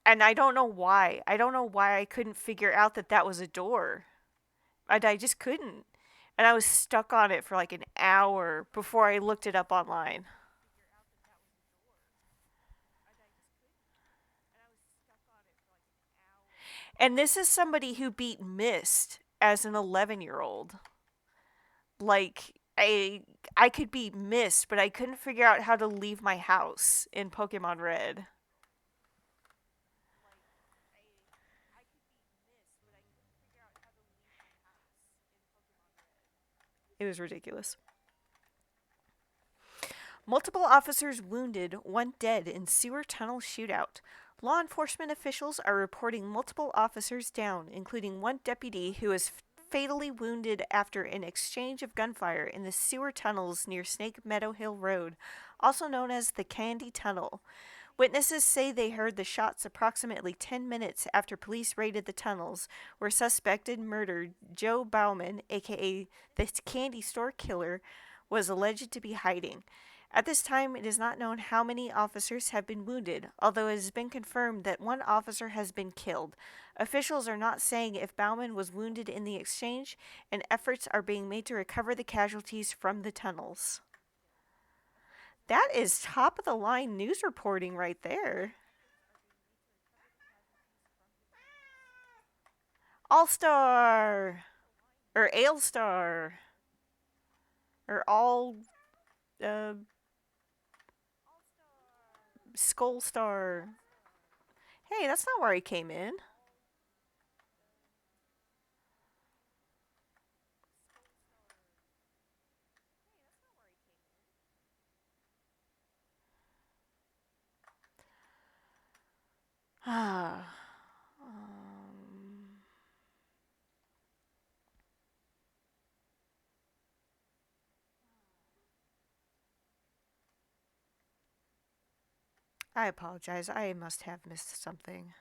Speaker 1: And I don't know why. I don't know why I couldn't figure out that that was a door. I just couldn't. And I was stuck on it for like an hour before I looked it up online. And this is somebody who beat Mist as an 11-year-old. Like, I could beat Mist, but I couldn't figure out how to leave my house in Pokemon Red. It was ridiculous. Multiple officers wounded, one dead in sewer tunnel shootout. Law enforcement officials are reporting multiple officers down, including one deputy who was fatally wounded after an exchange of gunfire in the sewer tunnels near Snake Meadow Hill Road, also known as the Candy Tunnel. Witnesses say they heard the shots approximately 10 minutes after police raided the tunnels, where suspected murderer Joe Bauman, aka the candy store killer, was alleged to be hiding. At this time, it is not known how many officers have been wounded, although it has been confirmed that one officer has been killed. Officials are not saying if Bauman was wounded in the exchange, and efforts are being made to recover the casualties from the tunnels. That is top of the line news reporting right there. All Star or Ale Star or All uh, Skull Star. Hey, that's not where he came in. Ah. I apologize. I must have missed something.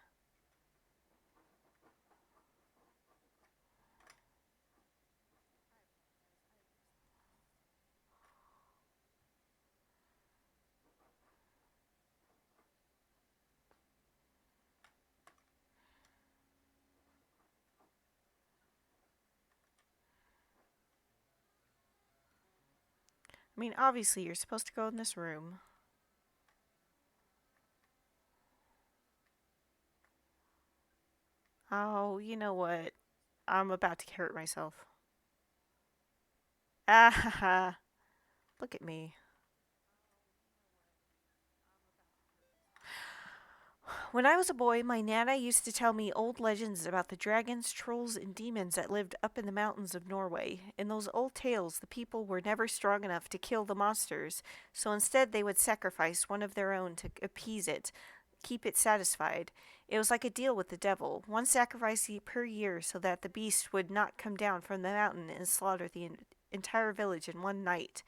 Speaker 1: I mean, obviously, you're supposed to go in this room. Oh, you know what? I'm about to hurt myself. Ah ha ha. Look at me. When I was a boy, my nana used to tell me old legends about the dragons, trolls, and demons that lived up in the mountains of Norway. In those old tales, the people were never strong enough to kill the monsters, so instead they would sacrifice one of their own to appease it, keep it satisfied. It was like a deal with the devil, one sacrifice per year so that the beast would not come down from the mountain and slaughter the entire village in one night.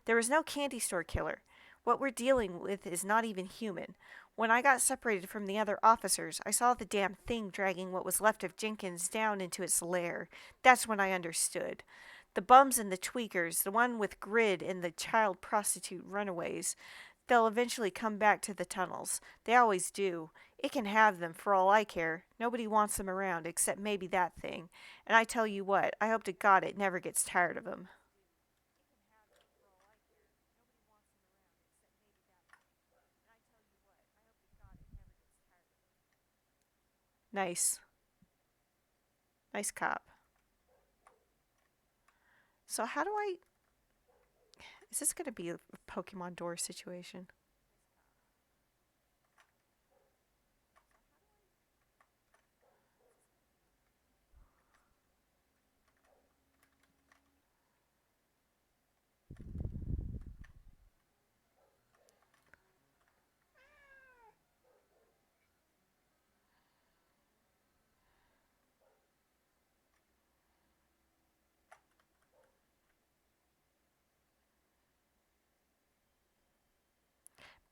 Speaker 1: There was no candy store killer. What we're dealing with is not even human. When I got separated from the other officers, I saw the damn thing dragging what was left of Jenkins down into its lair. That's when I understood. The bums and the tweakers, the one with Grid and the child prostitute runaways, they'll eventually come back to the tunnels. They always do. It can have them for all I care. Nobody wants them around except maybe that thing. And I tell you what, I hope to God it never gets tired of them. Nice. Nice cop. So how do I... Is this going to be a Pokemon door situation?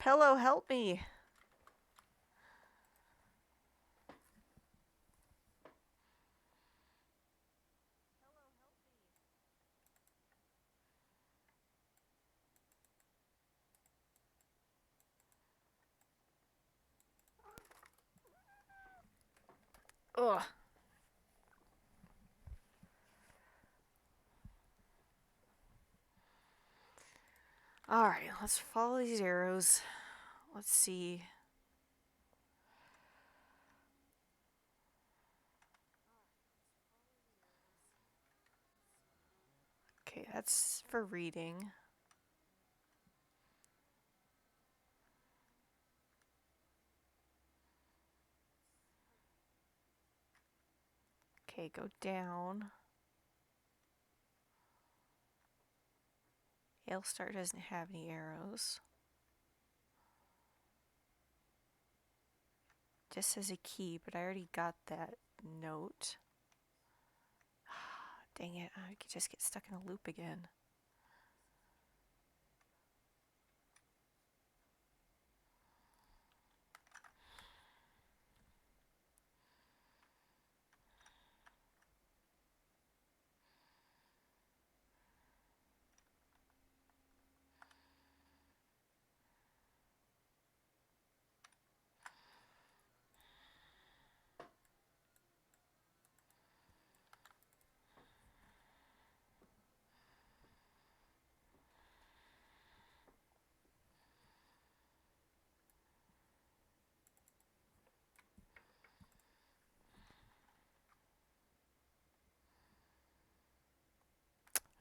Speaker 1: Pillow, help me. Ugh. Alright, let's follow these arrows. Let's see. Okay, that's for reading. Okay, go down. Hailstar doesn't have any arrows. Just says a key, but I already got that note. Dang it, I could just get stuck in a loop again.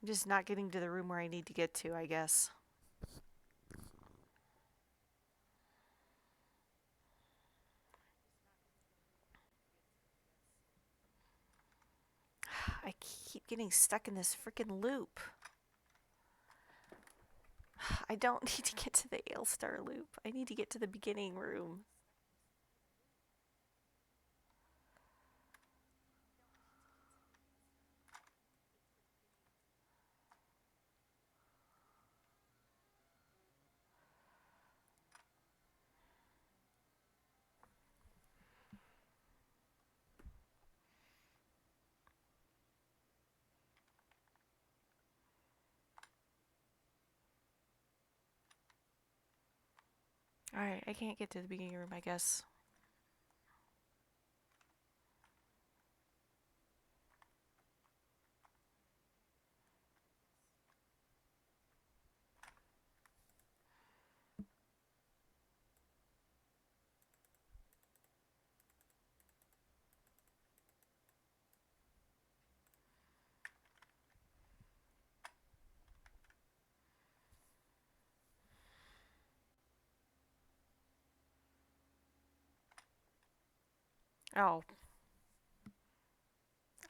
Speaker 1: I'm just not getting to the room where I need to get to, I guess. I keep getting stuck in this freaking loop. I don't need to get to the Ailstar loop. I need to get to the beginning room. Alright, I can't get to the beginning room, I guess. Oh.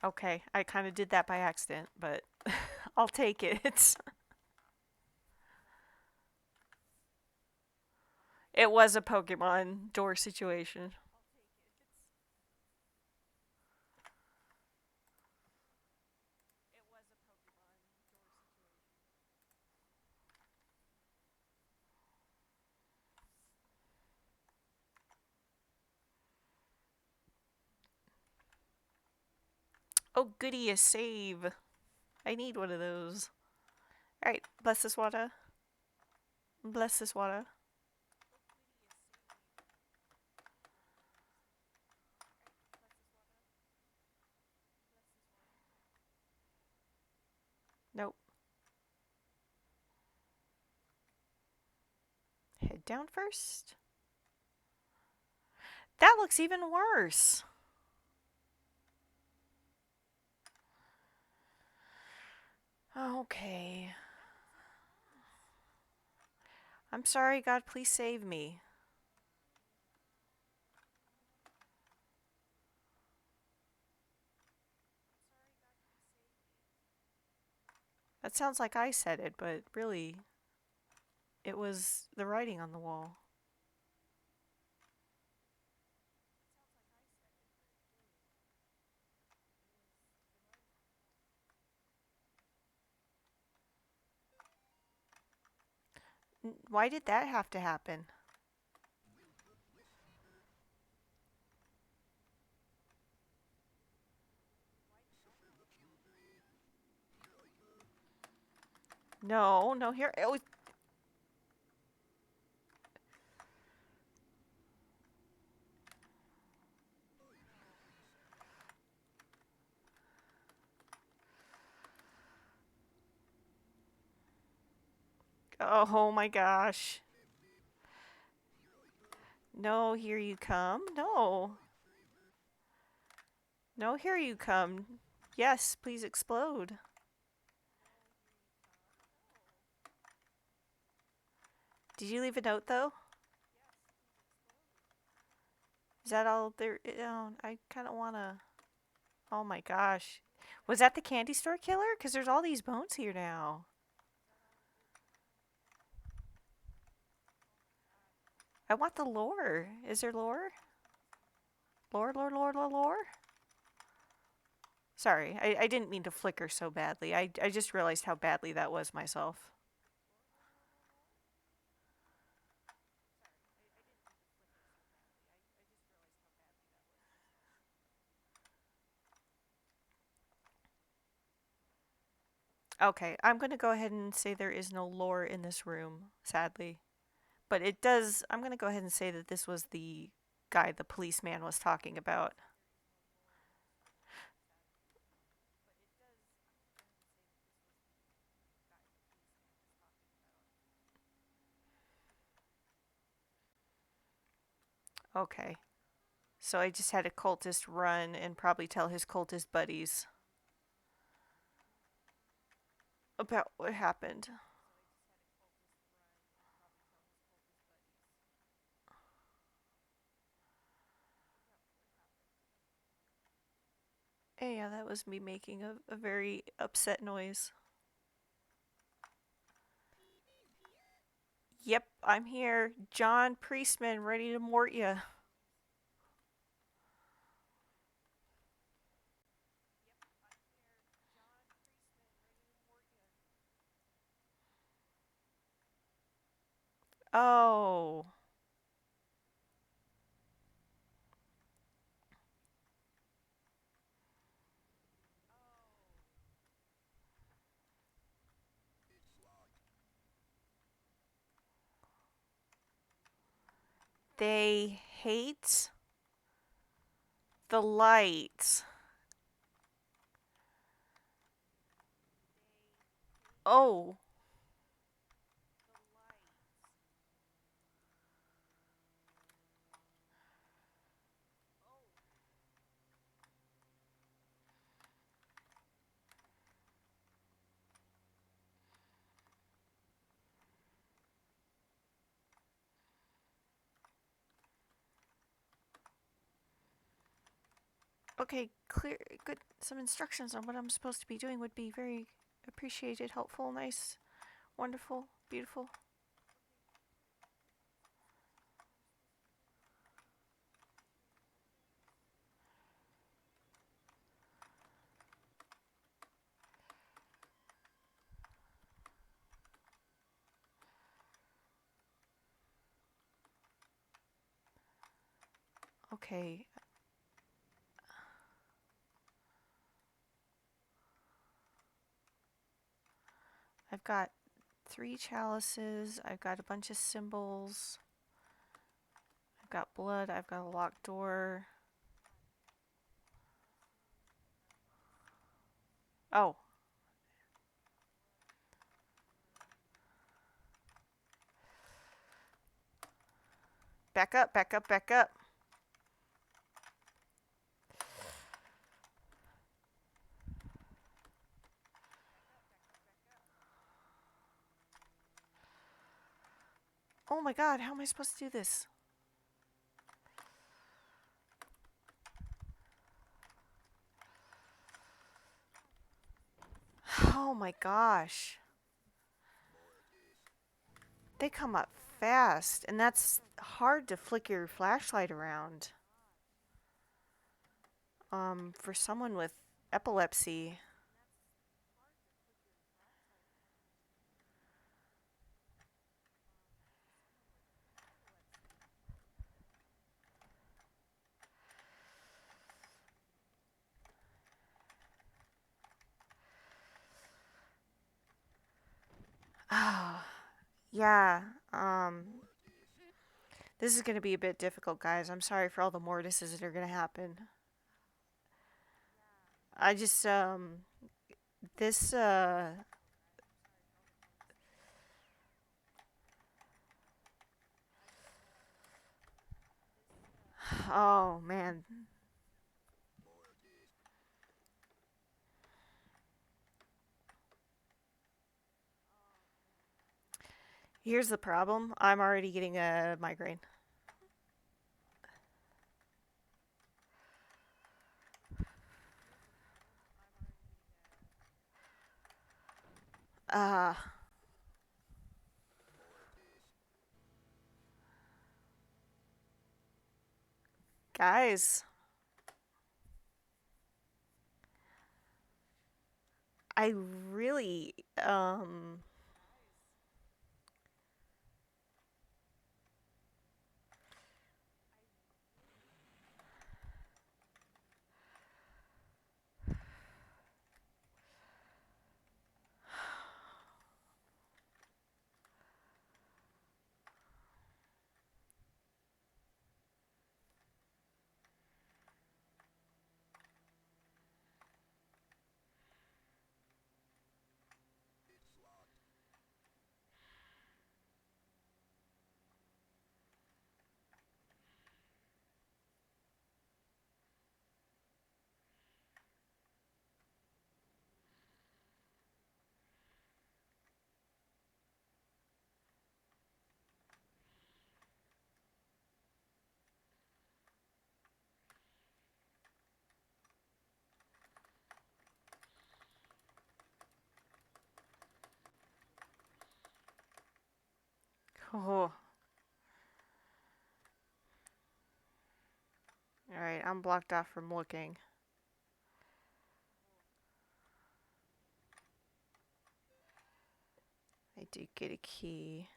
Speaker 1: Okay, I kind of did that by accident, but I'll take it. It was a Pokemon door situation. Oh, goody, a save. I need one of those. Alright, bless this water. Bless this water. Nope. Head down first. That looks even worse. Okay. I'm sorry, God, please save me. That sounds like I said it, but really, it was the writing on the wall. Why did that have to happen? No, no, here. Oh, oh my gosh. No, here you come. No. No, here you come. Yes, please explode. Did you leave a note though? Is that all there? I kind of want to. Oh my gosh. Was that the candy store killer? Because there's all these bones here now. I want the lore. Is there lore? Lore, lore, lore, lore, lore? Sorry, I didn't mean to flicker so badly. I just realized how badly that was myself. Okay, I'm going to go ahead and say there is no lore in this room, sadly. But it does, I'm going to go ahead and say that this was the guy the policeman was talking about. Okay. So I just had a cultist run and probably tell his cultist buddies about what happened. Hey, yeah, that was me making a very upset noise. Yep, I'm here. John Priestman, ready to mort ya. Oh. They hate the light. Oh. Okay, clear. Good. Some instructions on what I'm supposed to be doing would be very appreciated, helpful, nice, wonderful, beautiful. Okay. I've got 3 chalices. I've got a bunch of symbols. I've got blood. I've got a locked door. Oh. Back up, back up, back up. Oh my god, how am I supposed to do this? Oh my gosh. They come up fast, and that's hard to flick your flashlight around. For someone with epilepsy. Oh, yeah. Um, this is gonna be a bit difficult, guys. I'm sorry for all the mortises that are gonna happen. I just this oh man. Here's the problem. I'm already getting a migraine. Uh, guys, I really oh. All right, I'm blocked off from looking. I did get a key.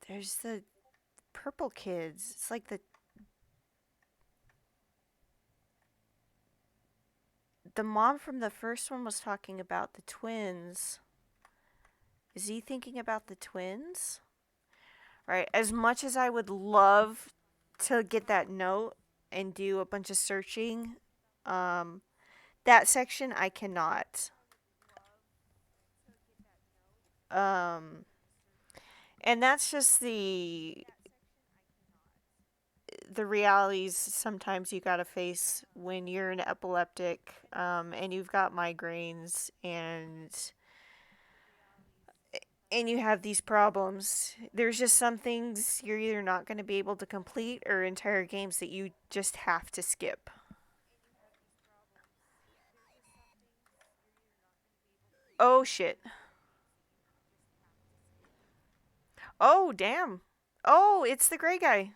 Speaker 1: There's the purple kids. It's like the mom from the first one was talking about the twins. Is he thinking about the twins? Right. As much as I would love to get that note and do a bunch of searching, um, that section I cannot. Um, and that's just the realities sometimes you gotta face when you're an epileptic, and you've got migraines and you have these problems. There's just some things you're either not going to be able to complete or entire games that you just have to skip. Oh shit. Oh damn. Oh, it's the gray guy.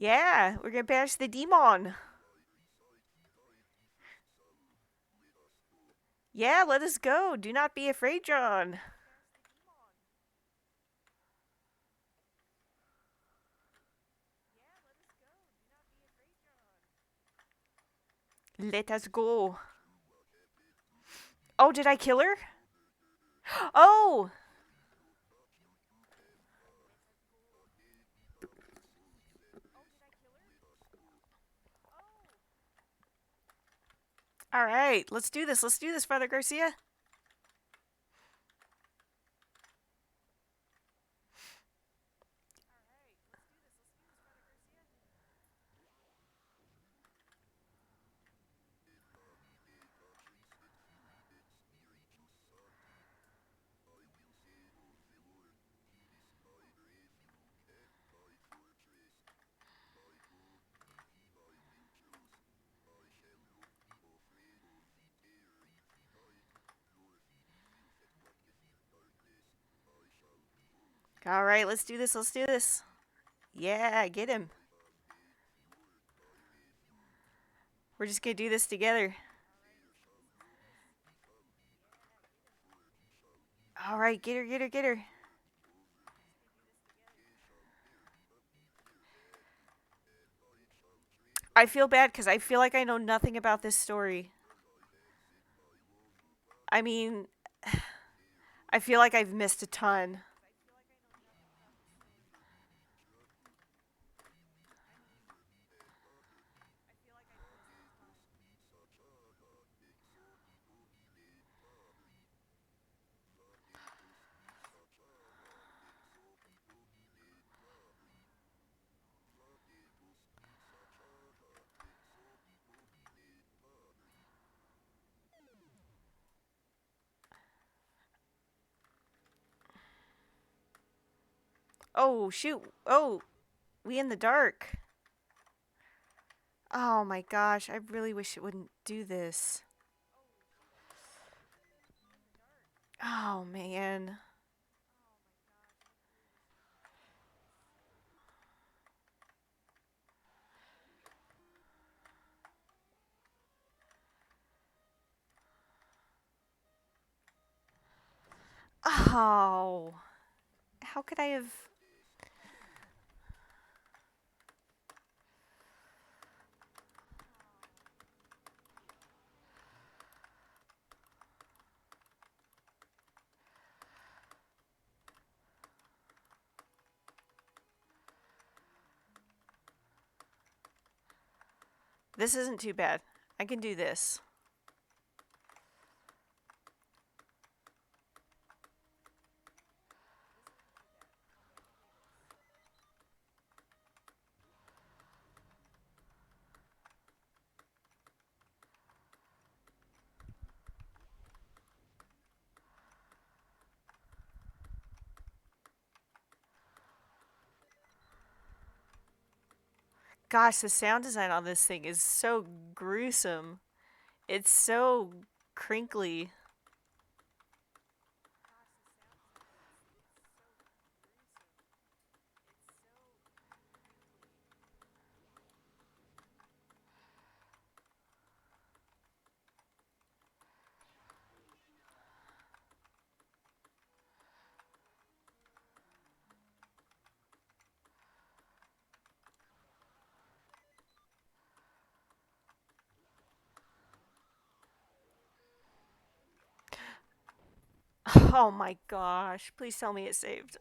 Speaker 1: Yeah, we're gonna bash the demon. Yeah, let us go. Do not be afraid, John. Let us go. Oh, did I kill her? Oh! Alright, let's do this. Let's do this, Father Garcia. Alright, let's do this. Let's do this. Yeah, get him. We're just gonna do this together. All right, get her, get her, get her. I feel bad because I feel like I know nothing about this story. I mean, I feel like I've missed a ton. Oh, shoot. Oh, we in the dark. Oh my gosh, I really wish it wouldn't do this. Oh man. Oh. How could I have. This isn't too bad. I can do this. Gosh, the sound design on this thing is so gruesome. It's so crinkly. Oh my gosh. Please tell me it saved.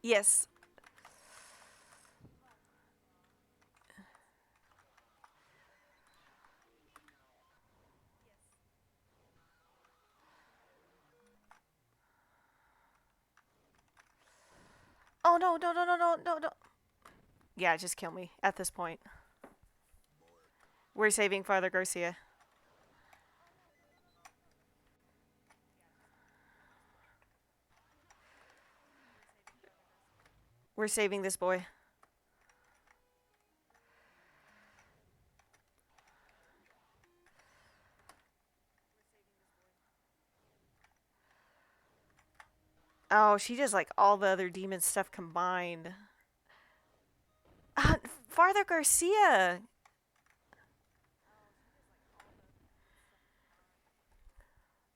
Speaker 1: Yes. Oh no, no, no, no, no, no, no. Yeah, just kill me at this point. We're saving Father Garcia. We're saving this boy. Oh, she does like all the other demon stuff combined. Uh, Father Garcia.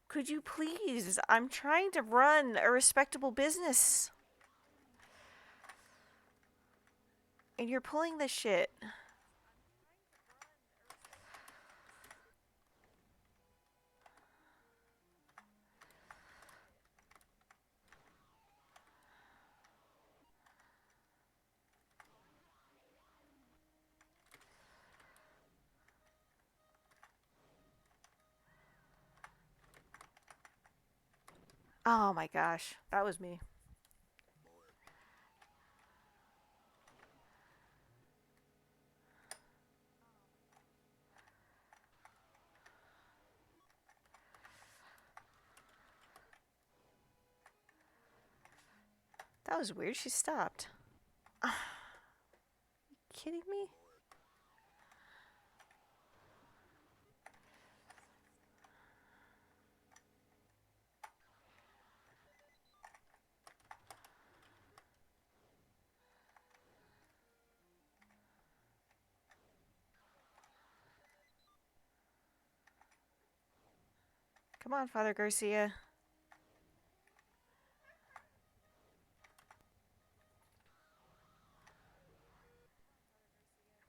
Speaker 1: Could you please? I'm trying to run a respectable business. And you're pulling this shit. Oh my gosh. That was me. That was weird. She stopped. Kidding me? Come on, Father Garcia.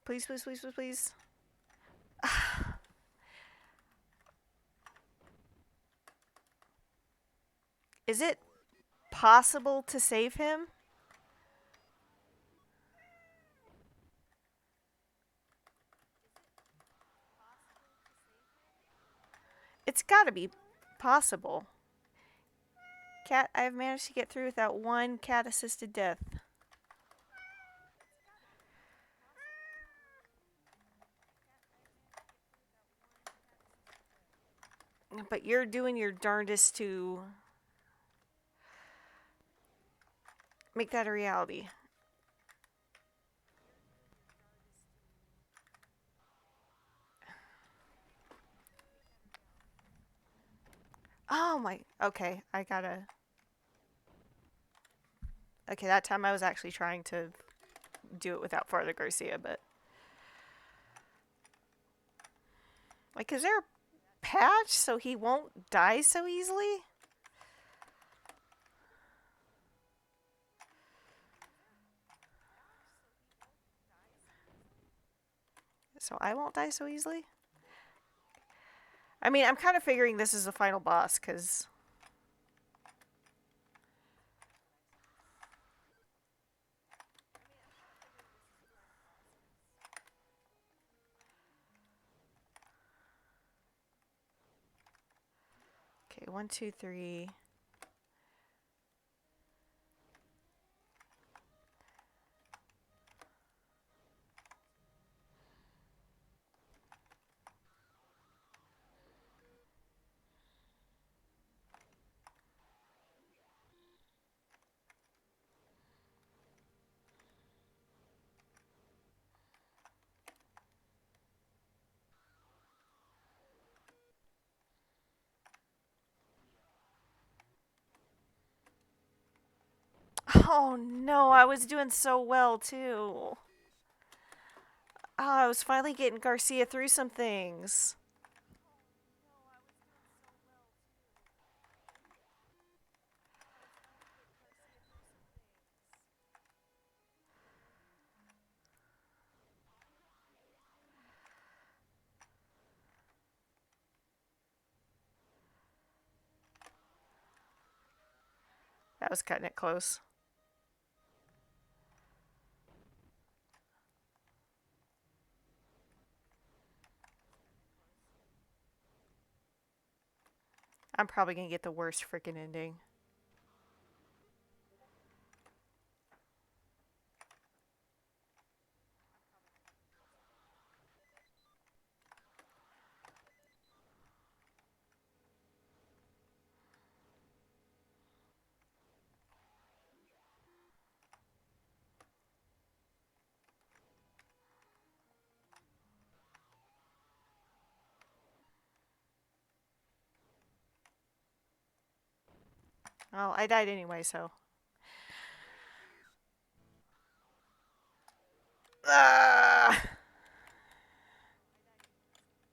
Speaker 1: Please, please, please, please, please. Is it possible to save him? It's gotta be possible. Cat, I've managed to get through without one cat-assisted death. But you're doing your darndest to make that a reality. Oh my... Okay, I gotta... Okay, that time I was actually trying to do it without Father Garcia, but... Like, is there a patch so he won't die so easily? So I won't die so easily? I mean, I'm kind of figuring this is the final boss, because... Okay, 1, 2, 3... Oh no, I was doing so well too. Oh, I was finally getting Garcia through some things. That was cutting it close. I'm probably gonna get the worst freaking ending. Well, I died anyway, so. Ah!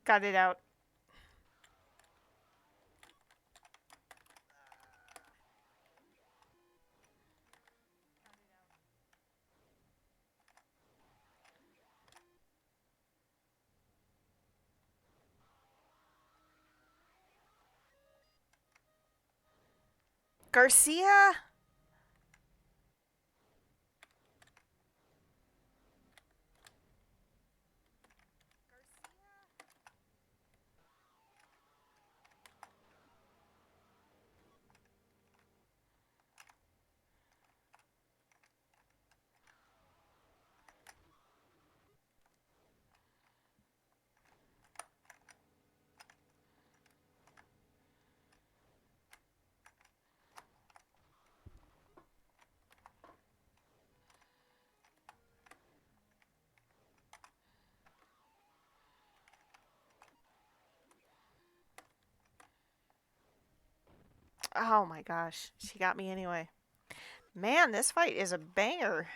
Speaker 1: Got it out. Garcia? Oh my gosh, she got me anyway. Man, this fight is a banger.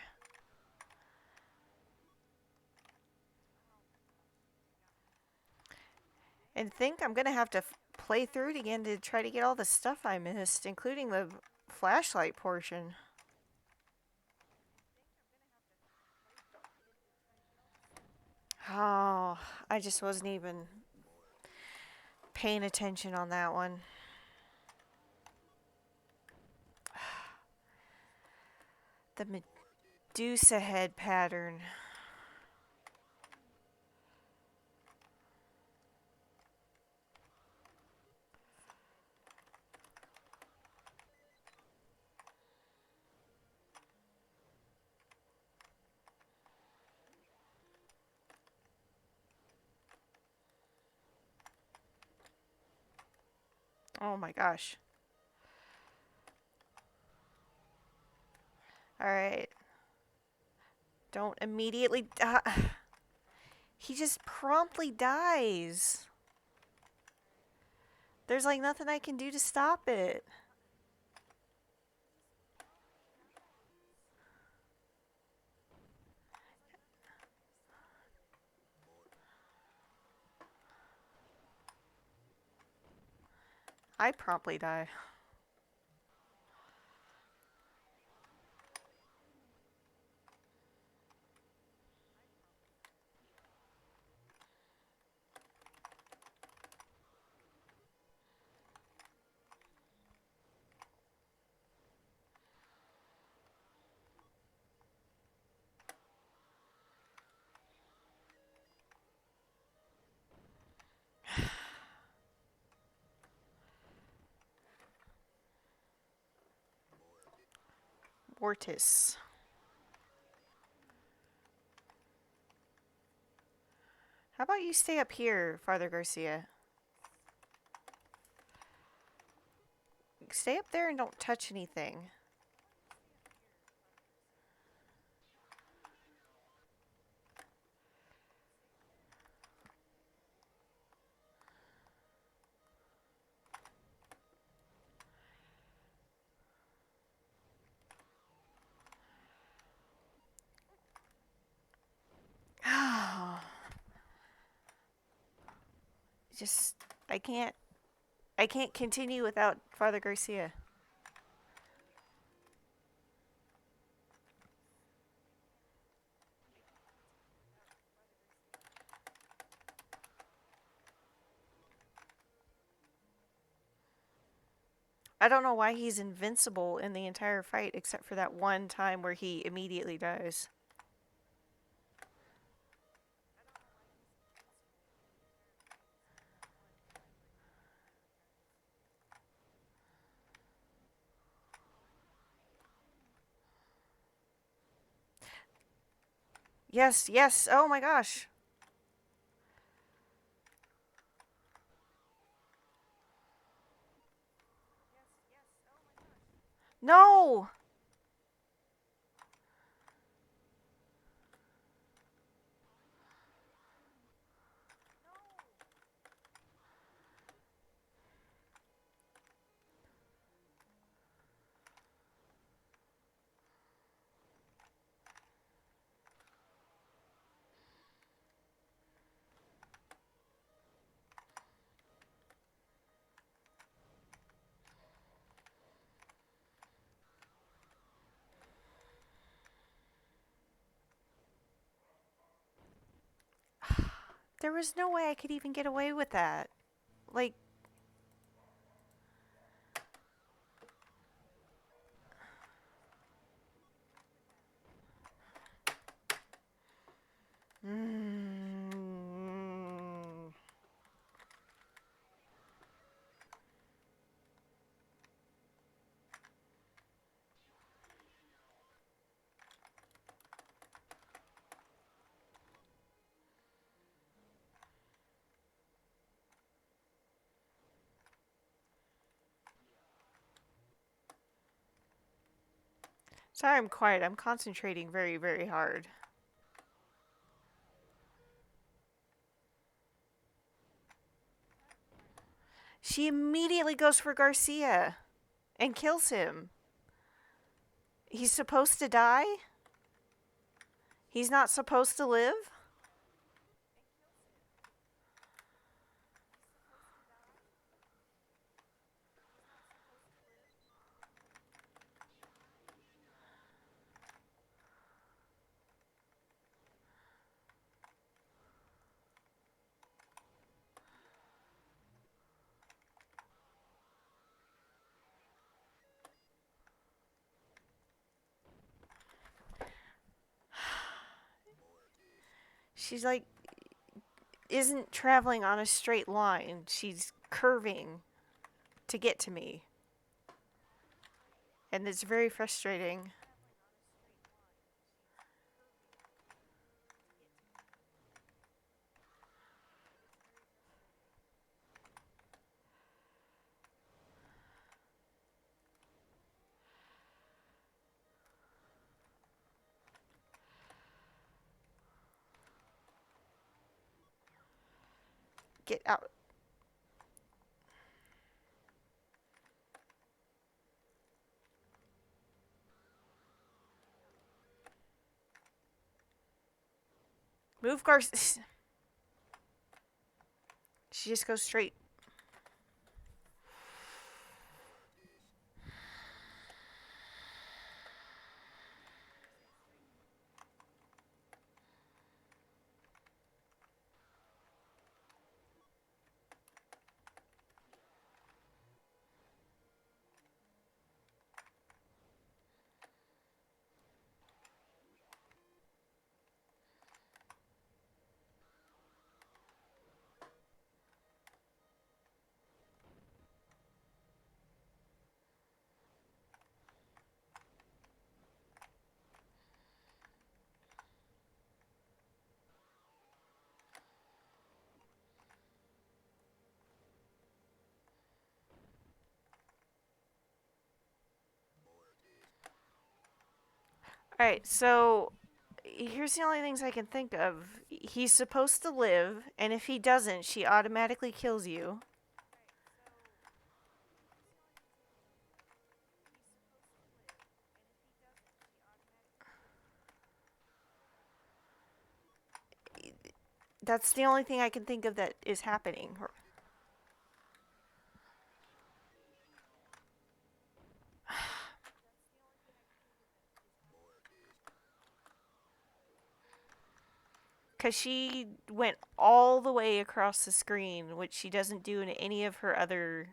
Speaker 1: And think I'm gonna have to play through it again to try to get all the stuff I missed, including the flashlight portion. Oh, I just wasn't even paying attention on that one. The Medusa head pattern. Oh my gosh. Alright. Don't immediately die. He just promptly dies. There's like nothing I can do to stop it. I promptly die. Mortis. How about you stay up here, Father Garcia? Stay up there and don't touch anything. Just, I can't continue without Father Garcia. I don't know why he's invincible in the entire fight except for that one time where he immediately dies. Yes, yes. Oh my gosh. No! There was no way I could even get away with that. Like, Sorry I'm quiet. I'm concentrating very, very hard. She immediately goes for Garcia and kills him. He's supposed to die? He's not supposed to live? She's like, isn't traveling on a straight line. She's curving to get to me. And it's very frustrating. Get out. Move, Garcia. She just goes straight. Alright, so here's the only things I can think of. He's supposed to live, and if he doesn't, she automatically kills you. That's the only thing I can think of that is happening. Because she went all the way across the screen, which she doesn't do in any of her other...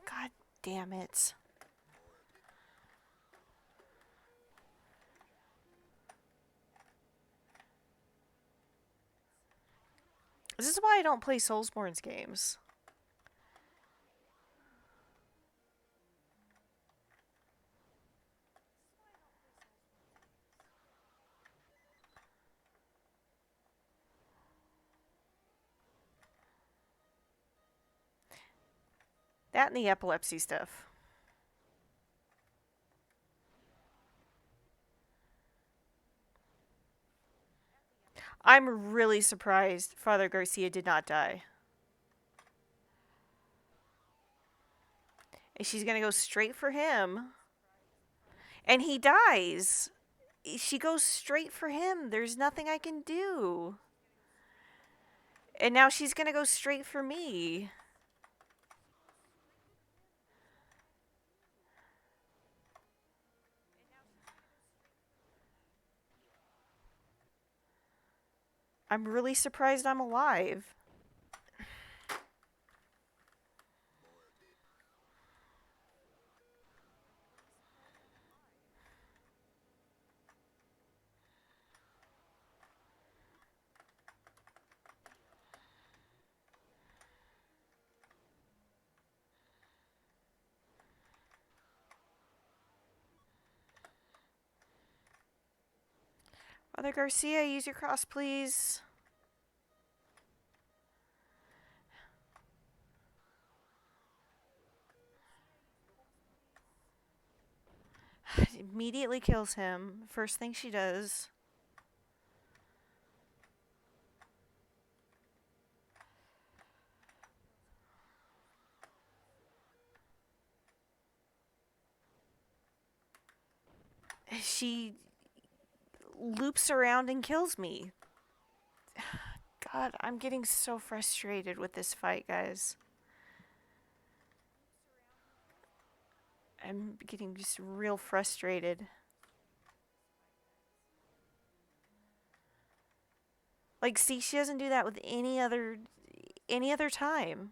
Speaker 1: God damn it. This is why I don't play Soulsborne's games. That and the epilepsy stuff. I'm really surprised Father Garcia did not die. And she's gonna go straight for him. And he dies. She goes straight for him. There's nothing I can do. And now she's gonna go straight for me. I'm really surprised I'm alive. Father Garcia, use your cross, please. Immediately kills him. First thing she does. She loops around and kills me. God, I'm getting so frustrated with this fight, guys. I'm getting just real frustrated. Like, see, she doesn't do that with any other time.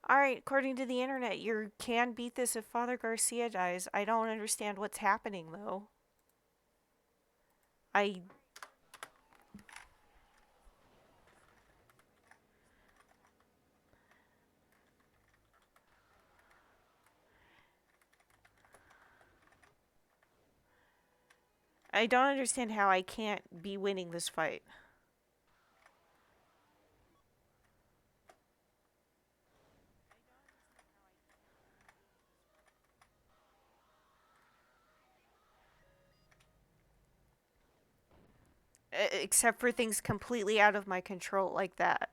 Speaker 1: Alright, according to the internet, you can beat this if Father Garcia dies. I don't understand what's happening, though. I I don't understand how I can't be winning this fight. Except for things completely out of my control like that.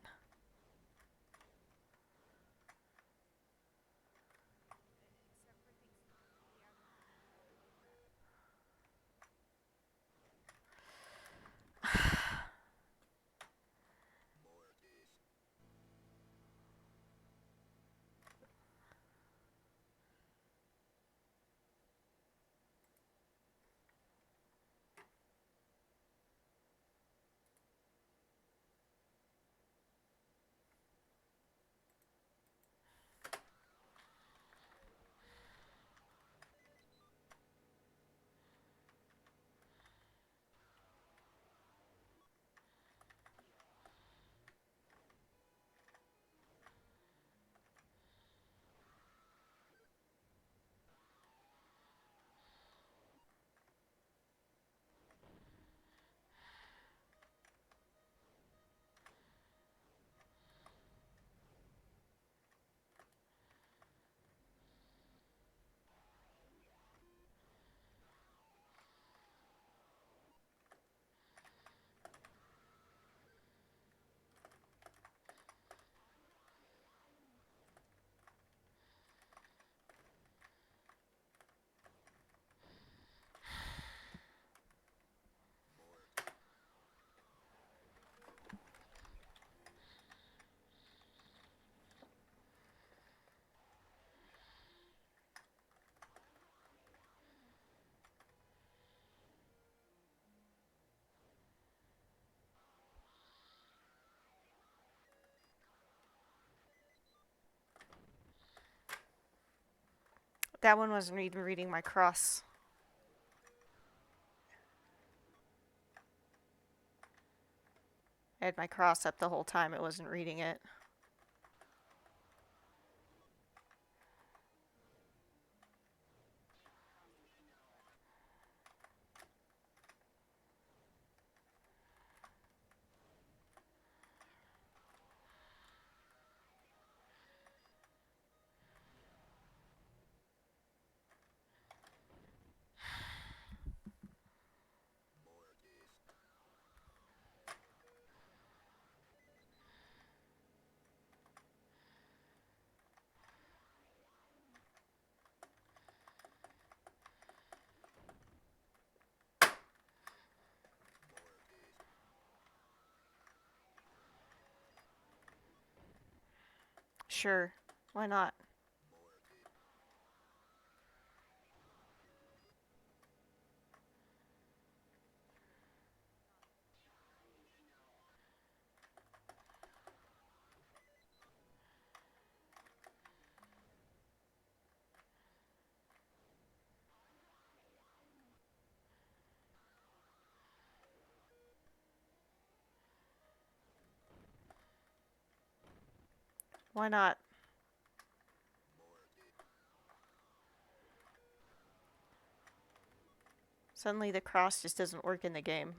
Speaker 1: That one wasn't even reading my cross. I had my cross up the whole time, it wasn't reading it. Sure, why not? Why not? Suddenly the cross just doesn't work in the game.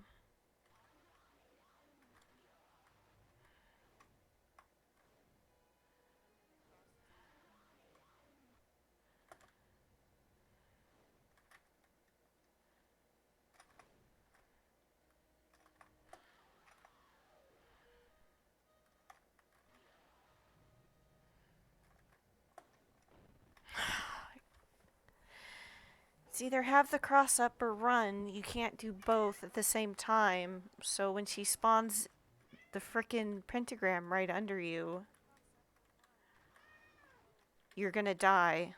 Speaker 1: It's either have the cross up or run. You can't do both at the same time. So when she spawns the frickin' pentagram right under you, you're gonna die.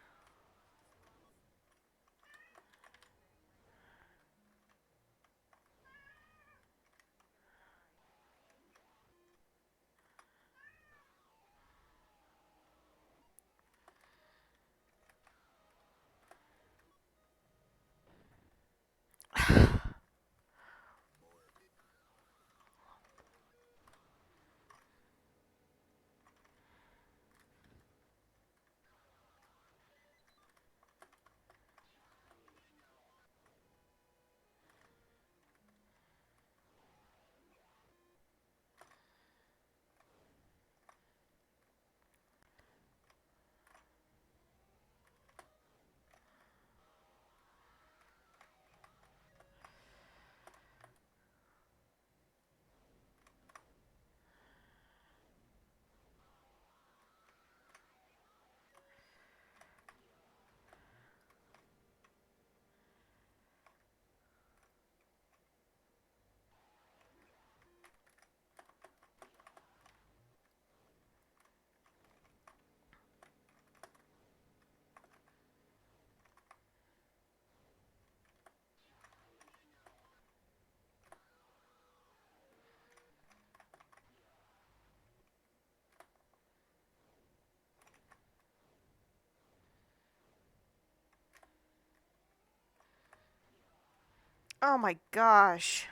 Speaker 1: Oh my gosh.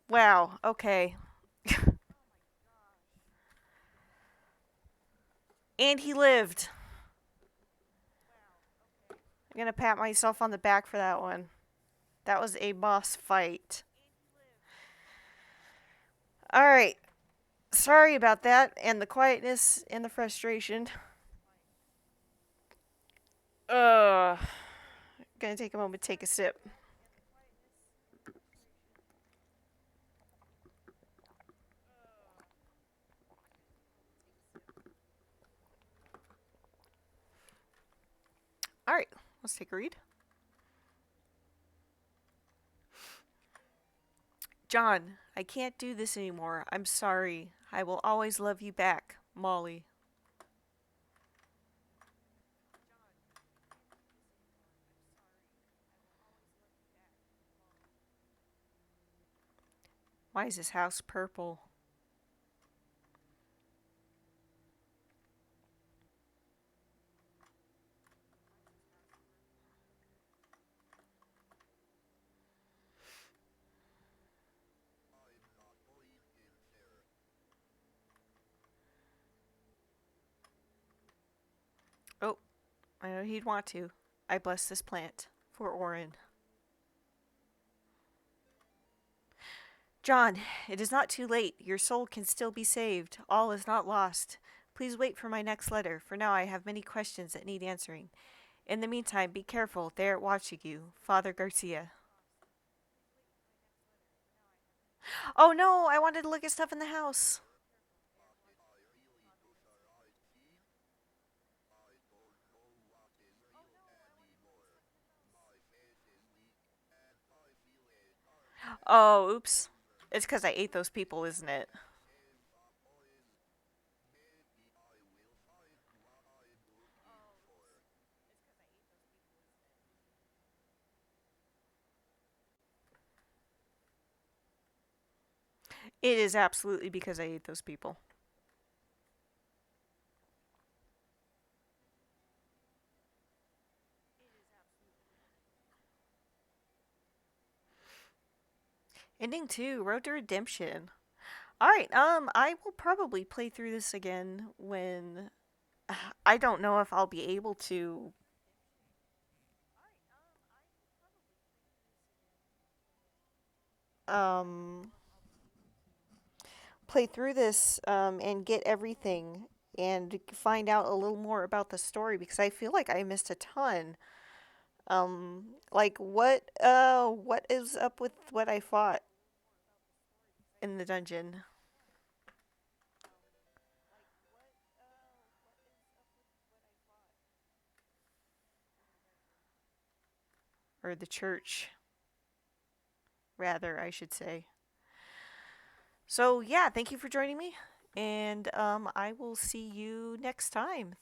Speaker 1: Wow. Okay. And he lived. I'm gonna pat myself on the back for that one. That was a boss fight. Alright. Sorry about that and the quietness and the frustration. Ugh. Gonna take a moment to take a sip. Alright. Let's take a read. John, I can't do this anymore. I'm sorry. I will always love you back. Molly. Why is this house purple? Oh, I know he'd want to. I bless this plant. For Orin. John, it is not too late. Your soul can still be saved. All is not lost. Please wait for my next letter. For now, I have many questions that need answering. In the meantime, be careful. They are watching you. Father Garcia. Oh no, I wanted to look at stuff in the house. Oh, oops. It's because I ate those people, isn't it? It is absolutely because I ate those people. Ending 2, Road to Redemption. Alright, I will probably play through this again when I don't know if I'll be able to um play through this and get everything and find out a little more about the story because I feel like I missed a ton. Like what is up with what I fought in the dungeon or the church rather, I should say. So, yeah, thank you for joining me and I will see you next time.